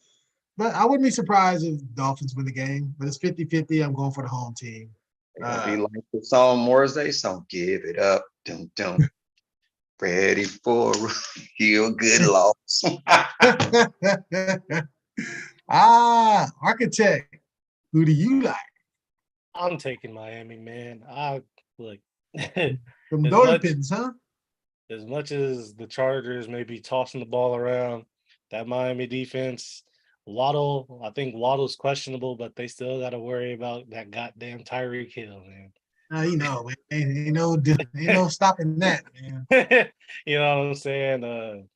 [SPEAKER 2] But I wouldn't be surprised if Dolphins win the game. But it's 50-50. I'm going for the home team.
[SPEAKER 3] They're gonna be like the song Morrissey song, give it up, dum dum. Ready for real good loss.
[SPEAKER 2] Architect. Who do you like?
[SPEAKER 1] I'm taking Miami, man. Look.
[SPEAKER 2] From Dolphins, huh?
[SPEAKER 1] As much as the Chargers may be tossing the ball around, that Miami defense, I think Waddle's questionable, but they still got to worry about that goddamn Tyreek Hill, man.
[SPEAKER 2] Man. Ain't no stopping that, man.
[SPEAKER 1] You know what I'm saying?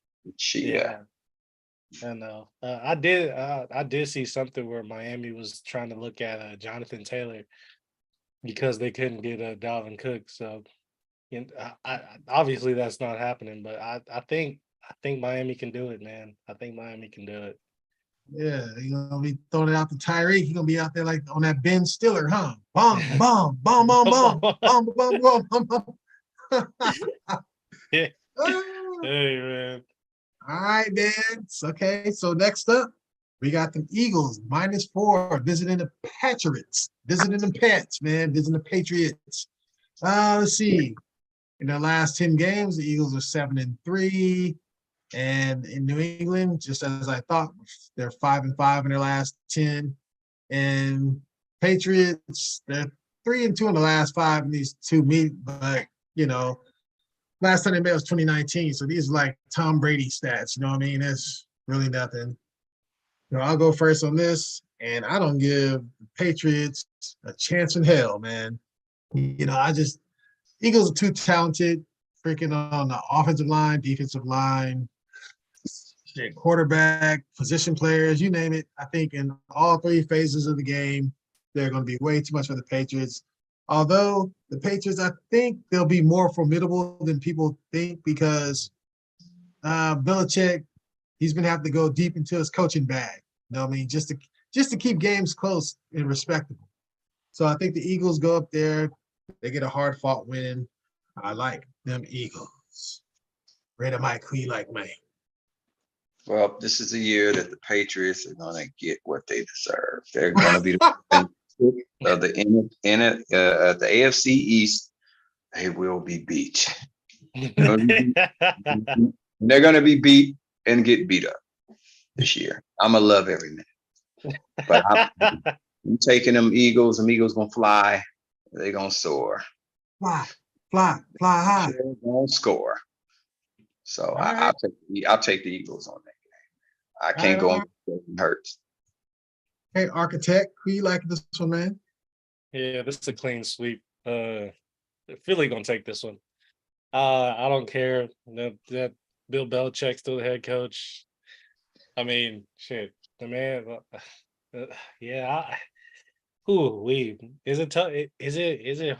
[SPEAKER 3] Yeah.
[SPEAKER 1] I know. I did see something where Miami was trying to look at Jonathan Taylor because they couldn't get Dalvin Cook. So, obviously that's not happening. But I think Miami can do it, man. I think Miami can do it.
[SPEAKER 2] Yeah, be throwing it out to Tyreek. He's gonna be out there like on that Ben Stiller, huh? Bomb, bomb, bomb, bomb, bomb, bomb, bomb, bomb, bomb, bomb.
[SPEAKER 1] Yeah. Hey, man.
[SPEAKER 2] All right, man. Okay. So next up, we got the Eagles -4 visiting the Patriots, visiting the Pats, man, visiting the Patriots. Let's see. In their last 10 games, the Eagles are 7-3. And in New England, just as I thought, they're 5-5 in their last 10. And Patriots, they're 3-2 in the last 5 in these two meet. But last time they met was 2019. So these are like Tom Brady stats. You know what I mean? That's really nothing. I'll go first on this, and I don't give the Patriots a chance in hell, man. Eagles are too talented, freaking on the offensive line, defensive line, quarterback, position players, you name it. I think in all three phases of the game, they're going to be way too much for the Patriots. Although the Patriots, I think they'll be more formidable than people think because Belichick, he's been having to go deep into his coaching bag. You know what I mean? Just to keep games close and respectable. So I think the Eagles go up there. They get a hard-fought win. I like them Eagles. Raider Mike, who you like, man?
[SPEAKER 3] Well, this is the year that the Patriots are going to get what they deserve. They're going to be of the AFC East. They will be beat. They're going to be beat and get beat up this year. I'm going to love every minute. But I'm taking them Eagles. Them Eagles going to fly. They're going to soar.
[SPEAKER 2] Fly high.
[SPEAKER 3] They're going to score. So I'll take the Eagles on that game. I can't go on Hurts.
[SPEAKER 2] Hey, Architect, who you like this one, man?
[SPEAKER 1] Yeah, this is a clean sweep. Philly gonna take this one. I don't care that Bill Belichick's still the head coach. I mean, shit, the man. Yeah, we is it tough? Is it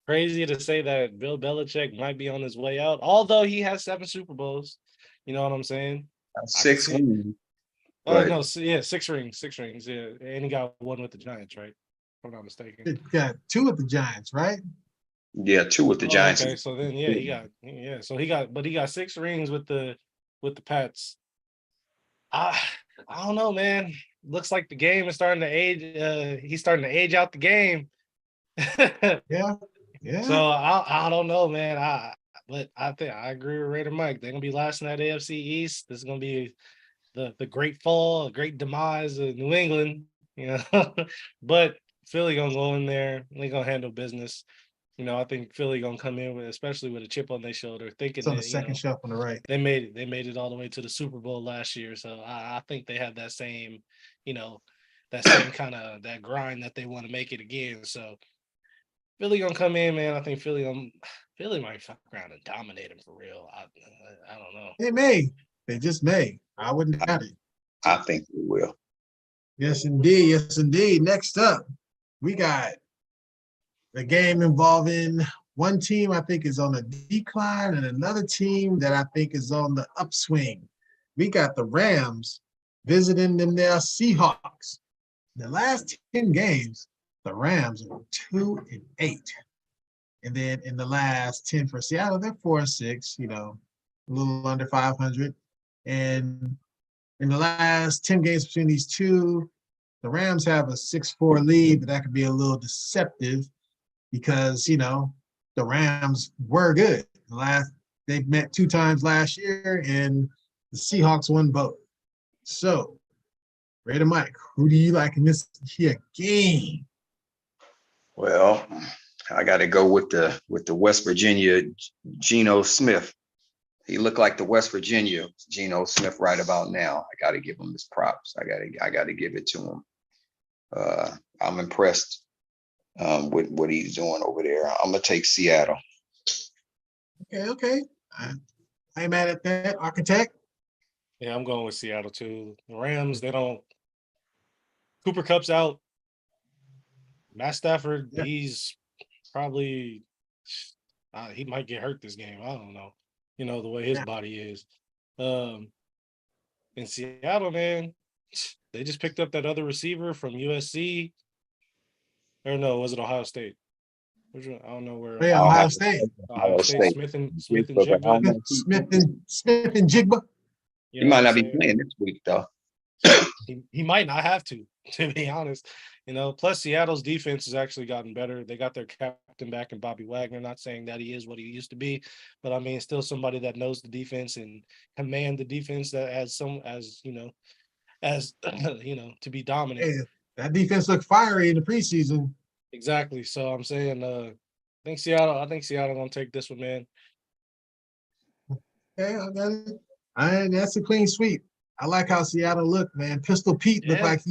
[SPEAKER 1] crazy to say that Bill Belichick might be on his way out? Although he has 7 Super Bowls, you know what I'm saying? I can
[SPEAKER 3] 6
[SPEAKER 1] see.
[SPEAKER 3] wins,
[SPEAKER 1] Oh
[SPEAKER 3] but
[SPEAKER 1] no, yeah, 6 rings, yeah, and he got one with the Giants, right? If I'm not mistaken.
[SPEAKER 2] It got 2 with the Giants, right?
[SPEAKER 3] yeah, 2 with the
[SPEAKER 1] Oh,
[SPEAKER 3] Giants.
[SPEAKER 1] okay. So then, yeah, he got 6 rings with the Pats. I I don't know, man. Looks like the game is starting to age. He's starting to age out the game.
[SPEAKER 2] Yeah, yeah.
[SPEAKER 1] So I don't know, man. But I think I agree with Raider Mike. They're gonna be last in that AFC East. This is gonna be the great fall, a great demise of New England. You know, but Philly gonna go in there. They gonna handle business. I think Philly gonna come in with, especially with a chip on their shoulder, thinking
[SPEAKER 2] It's on the
[SPEAKER 1] that
[SPEAKER 2] second shelf on the right.
[SPEAKER 1] they made it all the way to the Super Bowl last year. So I think they have that same, you know, that same kind of that grind that they want to make it again. So Philly gonna come in, man. I think Philly might fuck around and dominate them for real. I don't know.
[SPEAKER 2] They may. They just may. I wouldn't doubt it.
[SPEAKER 3] I think we will.
[SPEAKER 2] Yes, indeed. Yes, indeed. Next up, we got the game involving one team I think is on a decline and another team that I think is on the upswing. We got the Rams visiting them their Seahawks. The last 10 games, the Rams are 2-8. And then in the last 10 for Seattle, they're 4-6, a little under 500. And in the last 10 games between these two, the Rams have a 6-4 lead, but that could be a little deceptive because, the Rams were good. They've met 2 times last year, and the Seahawks won both. So, Raider Mike, who do you like in this here game?
[SPEAKER 3] Well, I got to go with the West Virginia Geno Smith. He looked like the West Virginia Geno Smith right about now. I got to give him his props. I got to give it to him. I'm impressed with what he's doing over there. I'm gonna take Seattle.
[SPEAKER 2] Okay. I ain't mad at that, Architect.
[SPEAKER 1] Yeah, I'm going with Seattle too. The Rams, they don't. Cooper Cup's out. Matt Stafford,
[SPEAKER 2] Yeah.
[SPEAKER 1] he's probably he might get hurt this game. I don't know. The way his
[SPEAKER 2] Yeah.
[SPEAKER 1] body is. In Seattle, man, they just picked up that other receiver from USC. Or no, was it Ohio State? Which one? I don't know where.
[SPEAKER 2] Yeah, Ohio State.
[SPEAKER 1] Ohio State. Smith and
[SPEAKER 3] But
[SPEAKER 1] Jigba.
[SPEAKER 2] Smith and Jigba.
[SPEAKER 3] He might not be playing this week though.
[SPEAKER 1] He might not have to be honest. Plus Seattle's defense has actually gotten better. They got their captain back in Bobby Wagner. Not saying that he is what he used to be, but I mean, still somebody that knows the defense and command the defense that to be dominant.
[SPEAKER 2] Hey, that defense looked fiery in the preseason.
[SPEAKER 1] Exactly. So I'm saying, I think Seattle gonna take this one, man.
[SPEAKER 2] Okay, I got it. That's a clean sweep. I like how Seattle looked, man. Pistol Pete looked like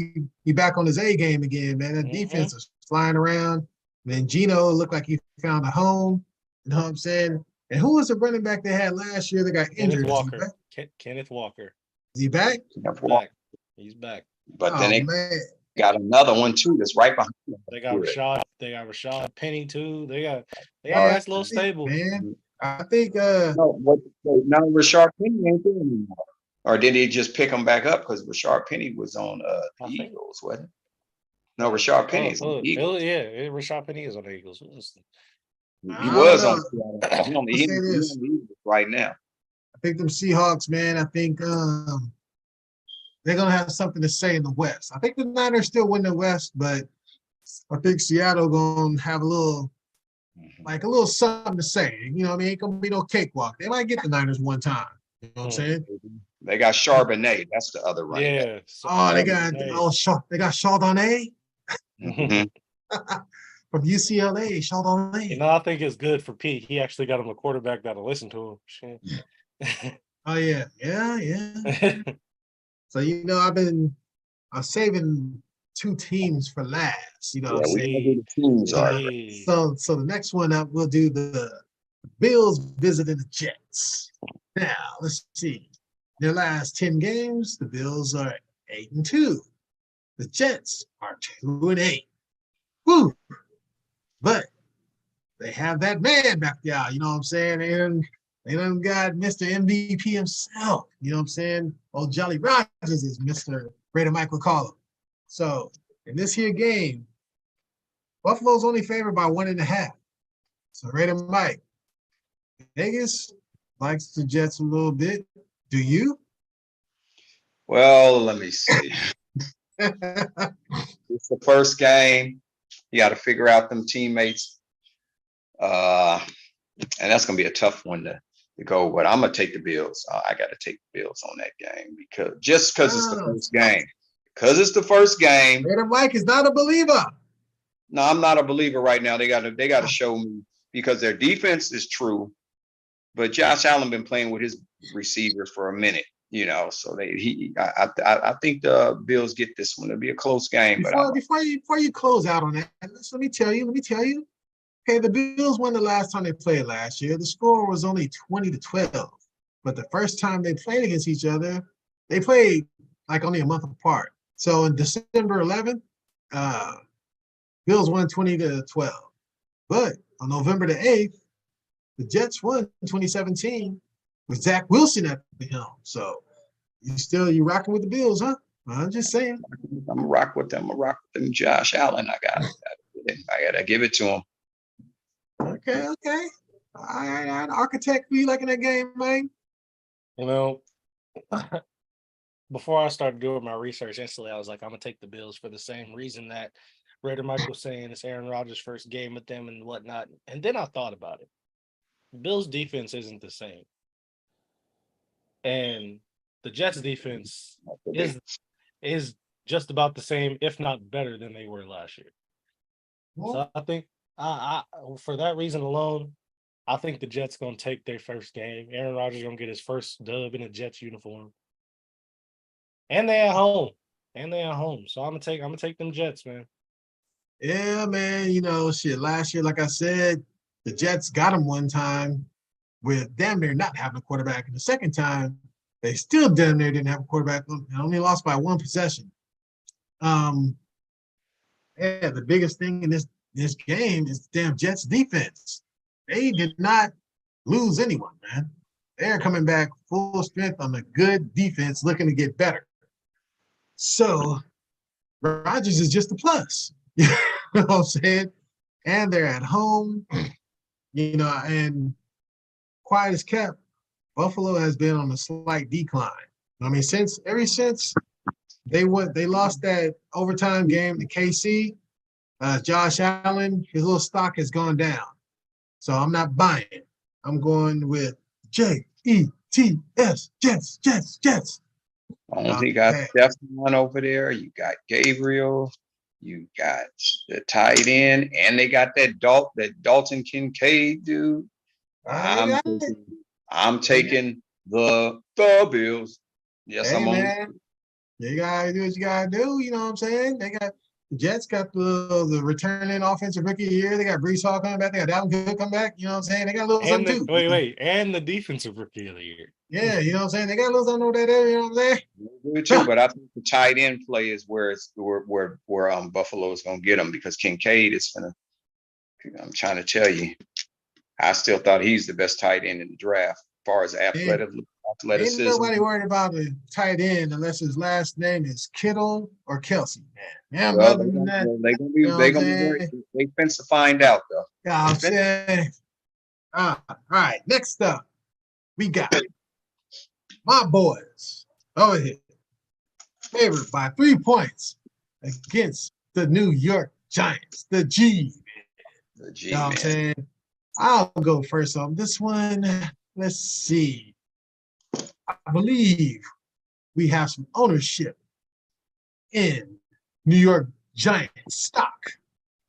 [SPEAKER 2] he back on his A game again, man. That defense is flying around. And then Geno looked like he found a home. You know what I'm saying? And who was the running back they had last year that got injured?
[SPEAKER 1] Kenneth Walker.
[SPEAKER 2] Is he back?
[SPEAKER 1] He's back.
[SPEAKER 3] But then they
[SPEAKER 2] man.
[SPEAKER 3] got another one too that's right behind him.
[SPEAKER 1] They got Rashad Penny too. They got a nice little stable.
[SPEAKER 2] Man, I think
[SPEAKER 3] now Rashard Penny ain't there anymore. Or did he just pick him back up because Rashard Penny was on the Eagles, wasn't it? No, Rashard Penny is on the Eagles.
[SPEAKER 1] Yeah, Rashard Penny is on the Eagles.
[SPEAKER 3] He was on the Eagles right now.
[SPEAKER 2] I think them Seahawks, man, I think they're gonna have something to say in the West. I think the Niners still win the West, but I think Seattle gonna have a little something to say. You know what I mean? Ain't gonna be no cakewalk. They might get the Niners one time. You know what I'm saying?
[SPEAKER 3] They got Charbonnet. That's the other running back.
[SPEAKER 2] Oh, they got Chardonnay from UCLA. Chardonnay.
[SPEAKER 1] I think it's good for Pete. He actually got him a quarterback that'll listen to him.
[SPEAKER 2] Oh yeah. So I've been saving two teams for last. You know
[SPEAKER 3] Yeah,
[SPEAKER 2] what I'm
[SPEAKER 3] we
[SPEAKER 2] saying?
[SPEAKER 3] know who the teams are.
[SPEAKER 1] Hey,
[SPEAKER 2] So the next one up, we'll do the Bills visiting the Jets. Now, let's see. Their last 10 games, the Bills are 8-2. The Jets are 2-8. Woo! But they have that man back there, you know what I'm saying? They done got Mr. MVP himself, you know what I'm saying? Old Jolly Rogers is Mr. Raider Mike would call him. So in this here game, Buffalo's only favored by 1.5. So Raider Mike, Vegas likes the Jets a little bit. Do you?
[SPEAKER 3] Well, let me see. It's the first game. You got to figure out them teammates. And that's going to be a tough one to go. But I'm going to take the Bills. I got to take the Bills on that game because it's the first game. Because it's the first game.
[SPEAKER 2] Raider Mike is not a believer.
[SPEAKER 3] No, I'm not a believer right now. They got to show me because their defense is true. But Josh Allen been playing with his receivers for a minute, you know. So I think the Bills get this one. It'll be a close game.
[SPEAKER 2] Before you close out on that, let me tell you. Okay, the Bills won the last time they played last year. The score was only 20-12. But the first time they played against each other, they played like only a month apart. So in December 11th, Bills won 20-12. But on November the 8th, the Jets won in 2017 with Zach Wilson at the helm. So you rocking with the Bills, huh? I'm just saying.
[SPEAKER 3] I'm gonna rock with them. Josh Allen. I gotta give it to him.
[SPEAKER 2] Okay. All right. Architect, who you liking that game, man?
[SPEAKER 1] you know, before I started doing my research, instantly I was like, I'm gonna take the Bills for the same reason that Raider Mike was saying it's Aaron Rodgers' first game with them and whatnot. And then I thought about it. Bills defense isn't the same. And the Jets defense is just about the same, if not better than they were last year. So I think I for that reason alone, I think the Jets gonna take their first game. Aaron Rodgers gonna get his first dub in a Jets uniform. And they at home. So I'm gonna take them Jets, man.
[SPEAKER 2] Yeah, man. You know, shit. Last year, like I said, the Jets got them one time with damn near not having a quarterback. And the second time, they still damn near didn't have a quarterback and only lost by one possession. The biggest thing in this game is the damn Jets defense. They did not lose anyone, man. They're coming back full strength on a good defense, looking to get better. So Rodgers is just a plus. You know what I'm saying? And they're at home, you know, and quiet as kept, Buffalo has been on a slight decline. I mean, ever since they lost that overtime game to KC, Josh Allen, his little stock has gone down. So I'm not buying it. I'm going with Jets, Jets.
[SPEAKER 3] You got Stephon over there. You got Gabriel. You got the tight end, and they got that Dalton Kincaid dude. I'm taking the Bills. Yes,
[SPEAKER 2] hey, man. You gotta do what you gotta do. You know what I'm saying? The Jets got the returning offensive rookie of the year. They got Brees Hall coming back. They got Dalvin Cook coming back. You know what I'm saying? They got a little something too.
[SPEAKER 1] And the defensive rookie of the year.
[SPEAKER 2] Yeah, you know what I'm saying? They got a little something over there. You know what I'm saying?
[SPEAKER 3] Me too, but I think the tight end play is where Buffalo is gonna get them because Kincaid is gonna. I'm trying to tell you, I still thought he's the best tight end in the draft as far as athleticism.
[SPEAKER 2] Ain't nobody worried about the tight end unless his last name is Kittle or Kelsey, man.
[SPEAKER 3] Well, they're gonna be worried. They fence to find out though.
[SPEAKER 2] Yeah, I'm saying. All right, next up, we got my boys over here, favored by 3 points against the New York Giants, the G.
[SPEAKER 3] The G,
[SPEAKER 2] you know what I'm saying? I'll go first on this one. Let's see. I believe we have some ownership in New York Giants stock.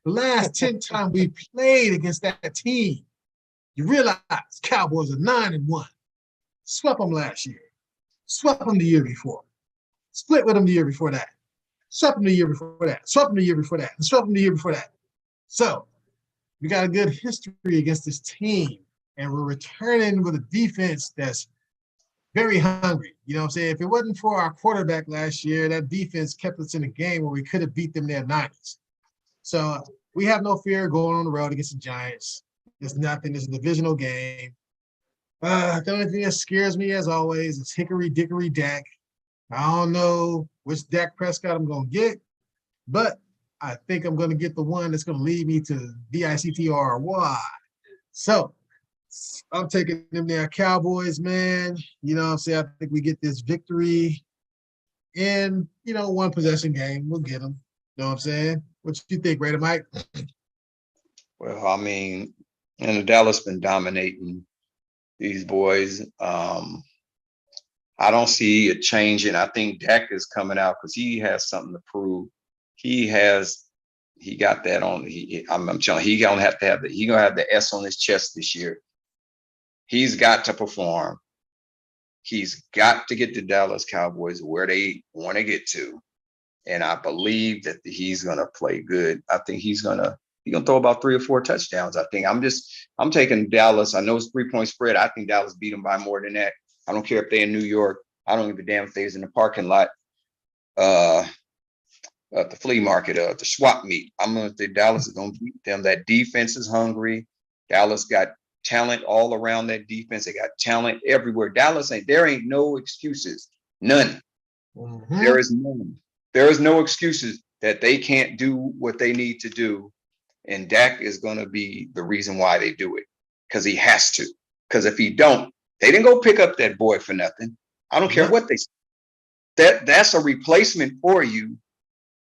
[SPEAKER 2] The last 10 times we played against that team, you realize Cowboys are 9-1. Swept them last year. Swept them the year before. Split with them the year before that. Swept them the year before that. Swept them the year before that. And swept them the year before that. So we got a good history against this team, and we're returning with a defense that's very hungry. You know what I'm saying? If it wasn't for our quarterback last year, that defense kept us in a game where we could have beat them in their 90s. So we have no fear going on the road against the Giants. There's nothing. It's a divisional game. The only thing that scares me, as always, is Hickory Dickory Dak. I don't know which Dak Prescott I'm going to get, but I think I'm going to get the one that's going to lead me to VICTRY. So I'm taking them there, Cowboys, man. You know what I'm saying? I think we get this victory in, one possession game. We'll get them. You know what I'm saying? What you think, Raider Mike?
[SPEAKER 3] Well, I mean, and Dallas been dominating these boys. I don't see it changing. I think Dak is coming out because he has something to prove. He got that on. I'm telling you, he gonna have the S on his chest this year. He's got to perform. He's got to get the Dallas Cowboys where they want to get to. And I believe that he's gonna play good. I think he's gonna throw about 3 or 4 touchdowns. I think I'm taking Dallas. I know it's 3-point spread. I think Dallas beat them by more than that. I don't care if they're in New York. I don't give a damn if they're in the parking lot, at the flea market, the swap meet. I'm gonna think Dallas is gonna beat them. That defense is hungry. Dallas got talent all around that defense. They got talent everywhere. There ain't no excuses. None.
[SPEAKER 2] Mm-hmm.
[SPEAKER 3] There is none. There is no excuses that they can't do what they need to do. And Dak is going to be the reason why they do it, because he has to. Because if he don't, they didn't go pick up that boy for nothing. I don't care what they say. That's a replacement for you,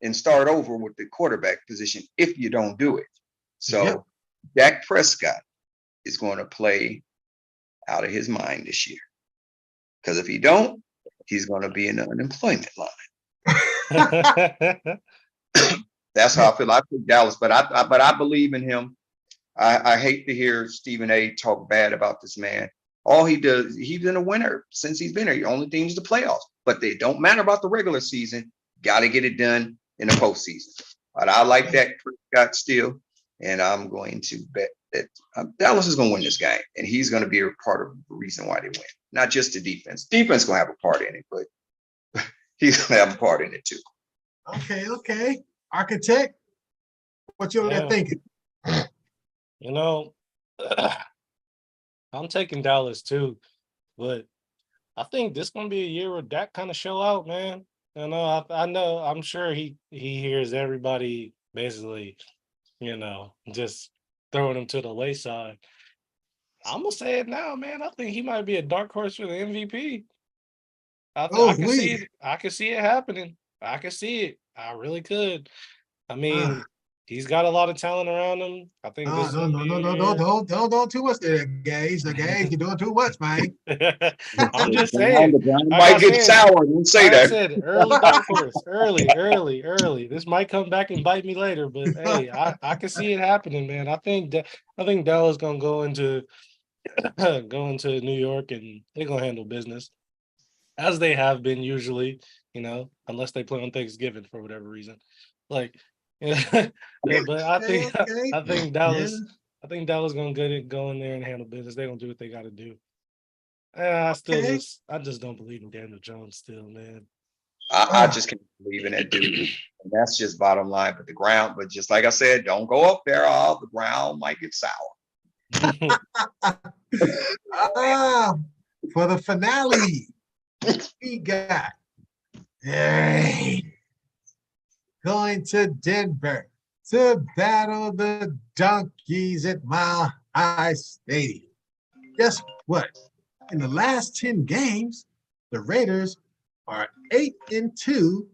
[SPEAKER 3] and start over with the quarterback position if you don't do it. So Dak Prescott is going to play out of his mind this year. Because if he don't, he's going to be in the unemployment line. That's how I feel. I pick Dallas, but I believe in him. I hate to hear Stephen A. talk bad about this man. All he does, he's been a winner since he's been here. The only thing is the playoffs, but they don't matter about the regular season. Got to get it done in the postseason. But I like that Prescott still, and I'm going to bet that Dallas is going to win this game, and he's going to be a part of the reason why they win. Not just the defense. Defense going to have a part in it, but he's going to have a part in it too.
[SPEAKER 2] Okay. Architect, what you thinking?
[SPEAKER 1] I'm taking Dallas too, but I think this gonna be a year where Dak kind of show out, man. I know. I'm sure he hears everybody basically, just throwing him to the wayside. I'm gonna say it now, man. I think he might be a dark horse for the MVP. I can see it. I can see it happening. I can see it. I really could. I mean, he's got a lot of talent around him. I think this
[SPEAKER 2] don't too much there, Gage. The Gage, you're doing too much, man.
[SPEAKER 1] I'm just saying.
[SPEAKER 3] The ground might get sour. Don't say that.
[SPEAKER 1] I said early dark horse. Early. This might come back and bite me later, but hey, I can see it happening, man. I think Dallas gonna go into New York, and they're gonna handle business as they have been usually, unless they play on Thanksgiving for whatever reason. But I think Dallas. I think Dallas gonna go in there and handle business. They're gonna do what they got to do. I just don't believe in Daniel Jones still, man.
[SPEAKER 3] I just can't believe in that dude. And that's just bottom line. But just like I said, don't go up there. The ground might get sour.
[SPEAKER 2] For the finale, we got going to Denver to battle the Donkeys at Mile High Stadium. Guess what? In the last 10 games, the Raiders are 8-2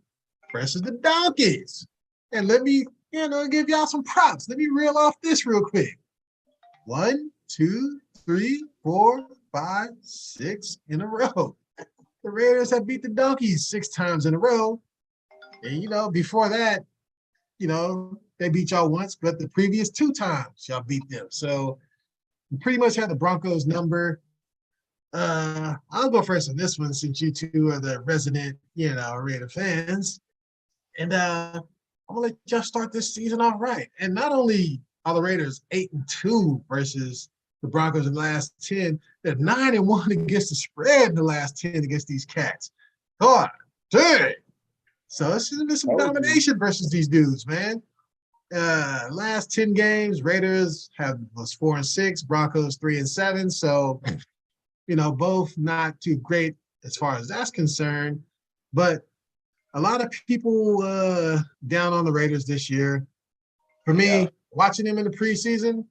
[SPEAKER 2] versus the Donkeys. And let me, give y'all some props. Let me reel off this real quick. 1, 2, 3, 4, 5, 6 in a row. The Raiders have beat the Donkeys 6 times in a row. And, before that, they beat y'all once, but the previous 2 times y'all beat them. So you pretty much have the Broncos number. I'll go first on this one since you two are the resident, Raider fans. And I'm gonna let y'all start this season off right. And not only are the Raiders 8-2 versus the Broncos in the last 10, they're 9-1 against the spread in the last 10 against these cats. God dang. So it's been some domination versus these dudes, man. Last 10 games, Raiders was 4-6, Broncos 3-7. So, both not too great as far as that's concerned. But a lot of people down on the Raiders this year. For me, watching them in the preseason,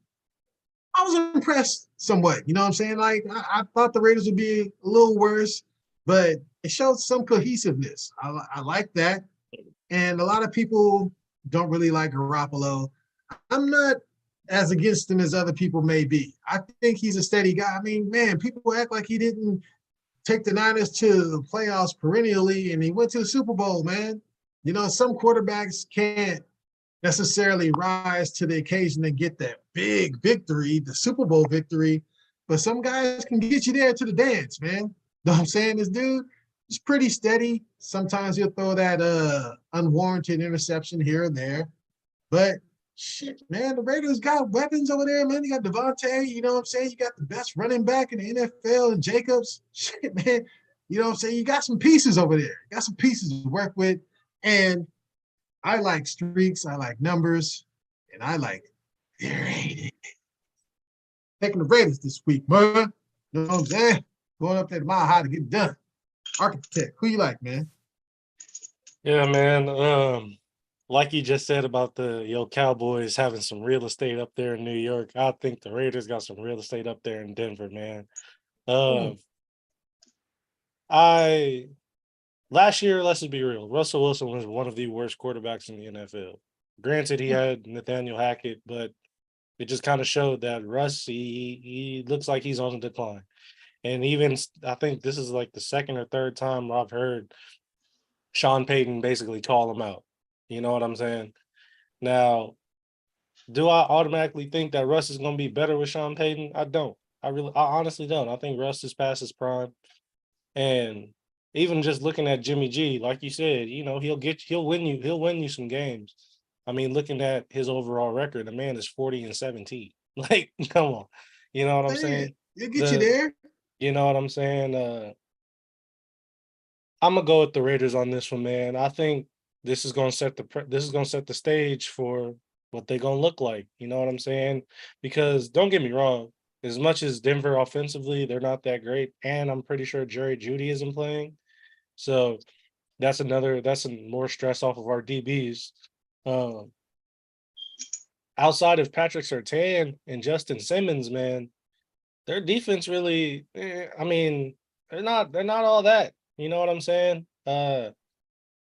[SPEAKER 2] I was impressed somewhat. You know what I'm saying? Like, I thought the Raiders would be a little worse, but it showed some cohesiveness. I like that. And a lot of people don't really like Garoppolo. I'm not as against him as other people may be. I think he's a steady guy. I mean, man, people act like he didn't take the Niners to the playoffs perennially, and he went to the Super Bowl, man. Some quarterbacks can't necessarily rise to the occasion and get that big victory, the Super Bowl victory, but some guys can get you there to the dance, man. Know what I'm saying? This dude is pretty steady. Sometimes he'll throw that unwarranted interception here and there, but shit, man, the Raiders got weapons over there, man. You got Devontae, you know what I'm saying? You got the best running back in the NFL and Jacobs. Shit, man. You know what I'm saying? You got some pieces over there. You got some pieces to work with. And I like streaks, I like numbers, and I like rating. Taking the Raiders this week, man. You know what I'm saying? Going up there to Mile High to get it done. Architect, who you like, man?
[SPEAKER 1] Yeah, man. Like you just said about the Cowboys having some real estate up there in New York, I think the Raiders got some real estate up there in Denver, man. Last year, let's just be real, Russell Wilson was one of the worst quarterbacks in the NFL. Granted, he had Nathaniel Hackett, but it just kind of showed that Russ, he looks like he's on the decline. And even I think this is like the second or third time I've heard Sean Payton basically call him out. You know what I'm saying? Now, do I automatically think that Russ is going to be better with Sean Payton? I don't. I honestly don't. I think Russ is past his prime. And even just looking at Jimmy G, like you said, he'll win you some games. I mean, looking at his overall record, the man is 40-17. Like, come on. You know what I'm saying?
[SPEAKER 2] He'll get you there.
[SPEAKER 1] You know what I'm saying? I'm gonna go with the Raiders on this one, man. I think this is gonna set the stage for what they're gonna look like. You know what I'm saying? Because don't get me wrong, as much as Denver offensively, they're not that great, and I'm pretty sure Jerry Jeudy isn't playing. So that's some more stress off of our DBs. Outside of Patrick Surtain and Justin Simmons, man, their defense really, I mean, they're not all that. You know what I'm saying? I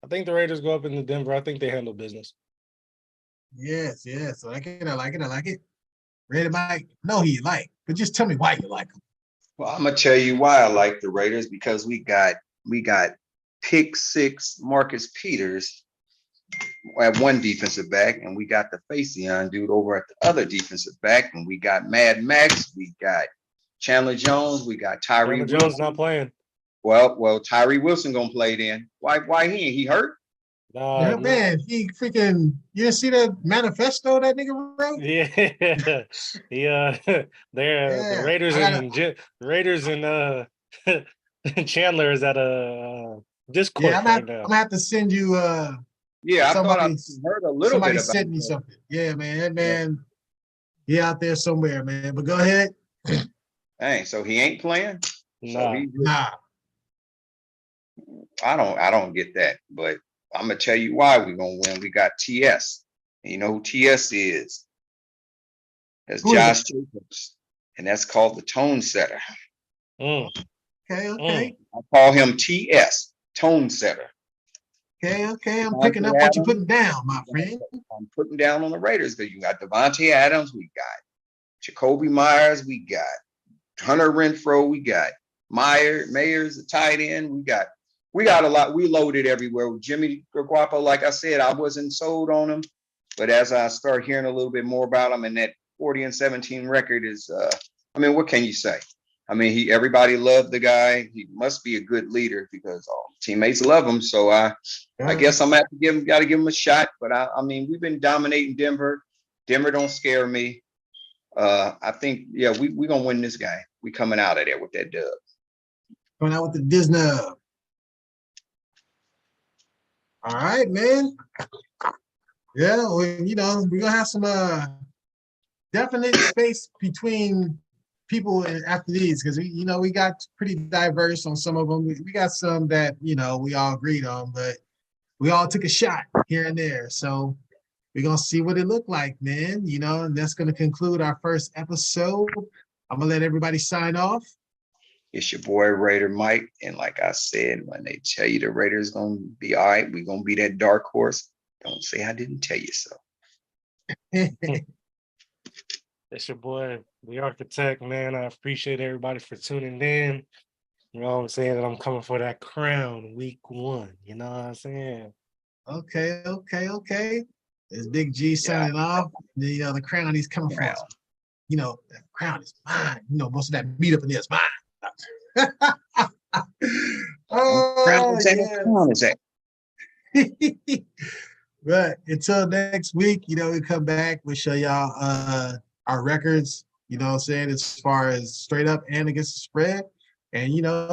[SPEAKER 1] think the Raiders go up into Denver. I think they handle business.
[SPEAKER 2] Yes. I like it. Ready, Mike? No, he like, but just tell me why you like them.
[SPEAKER 3] Well, I'm gonna tell you why I like the Raiders, because we got pick six Marcus Peters at one defensive back, and we got the Facion dude over at the other defensive back, and we got Mad Max, we got Chandler Jones, we got Tyree
[SPEAKER 1] Chandler Jones not playing.
[SPEAKER 3] Well, Tyree Wilson gonna play then. Why he hurt?
[SPEAKER 2] Yeah, man, he freaking, you didn't see that manifesto that nigga wrote?
[SPEAKER 1] Yeah. The Raiders and Chandler is at a discourse right now.
[SPEAKER 2] I'm gonna have to send you
[SPEAKER 3] Yeah, I thought I heard a little bit about
[SPEAKER 2] sent me something. Yeah, man, that man, he out there somewhere, man. But go ahead.
[SPEAKER 3] Dang, so he ain't playing?
[SPEAKER 1] Nah.
[SPEAKER 2] Nah.
[SPEAKER 3] I don't get that, but I'm gonna tell you why we're gonna win. We got TS. And you know who TS is? That's Josh Jacobs. And that's called the tone setter.
[SPEAKER 2] Okay.
[SPEAKER 3] I call him TS, tone setter.
[SPEAKER 2] Okay. I'm picking up what you're putting down, my friend.
[SPEAKER 3] I'm putting down on the Raiders because you got Devontae Adams, we got Jacoby Myers, we got Hunter Renfrow, we got Mayers, the tight end, we got a lot. We loaded everywhere with Jimmy Garoppolo. Like I said, I wasn't sold on him, but as I start hearing a little bit more about him, and that 40-17 record is, I mean, what can you say? I mean, everybody loved the guy. He must be a good leader because teammates love him. So I guess I'm gonna have to got to give him a shot. But I mean, we've been dominating Denver. Denver don't scare me. I think, yeah, we gonna win this guy. We coming out of there with that dub.
[SPEAKER 2] Coming out with the Disney. All right, man. Yeah, well, you know, we're gonna have some definite space between people after these because we got pretty diverse on some of them. We got some that we all agreed on, but we all took a shot here and there. So we're gonna see what it looked like, man. And that's gonna conclude our first episode. I'm gonna let everybody sign off.
[SPEAKER 3] It's your boy Raider Mike, and like I said, when they tell you the Raiders gonna be all right, we're gonna be that dark horse. Don't say I didn't tell you so.
[SPEAKER 1] It's your boy, the Architect, man. I appreciate everybody for tuning in. You know what I'm saying? That I'm coming for that crown week 1. You know what I'm saying?
[SPEAKER 2] Okay. It's Big G signing off. The crown he's coming for. That crown is mine. Most of that meat up in there is mine.
[SPEAKER 3] Crown is that?
[SPEAKER 2] But until next week, we come back, we'll show y'all our records, as far as straight up and against the spread. And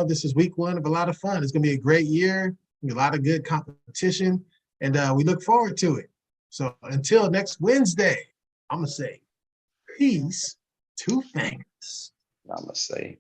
[SPEAKER 2] this is week 1 of a lot of fun. It's gonna be a great year, a lot of good competition, and we look forward to it. So until next Wednesday, I'm gonna say peace to fingers.
[SPEAKER 3] I'm gonna say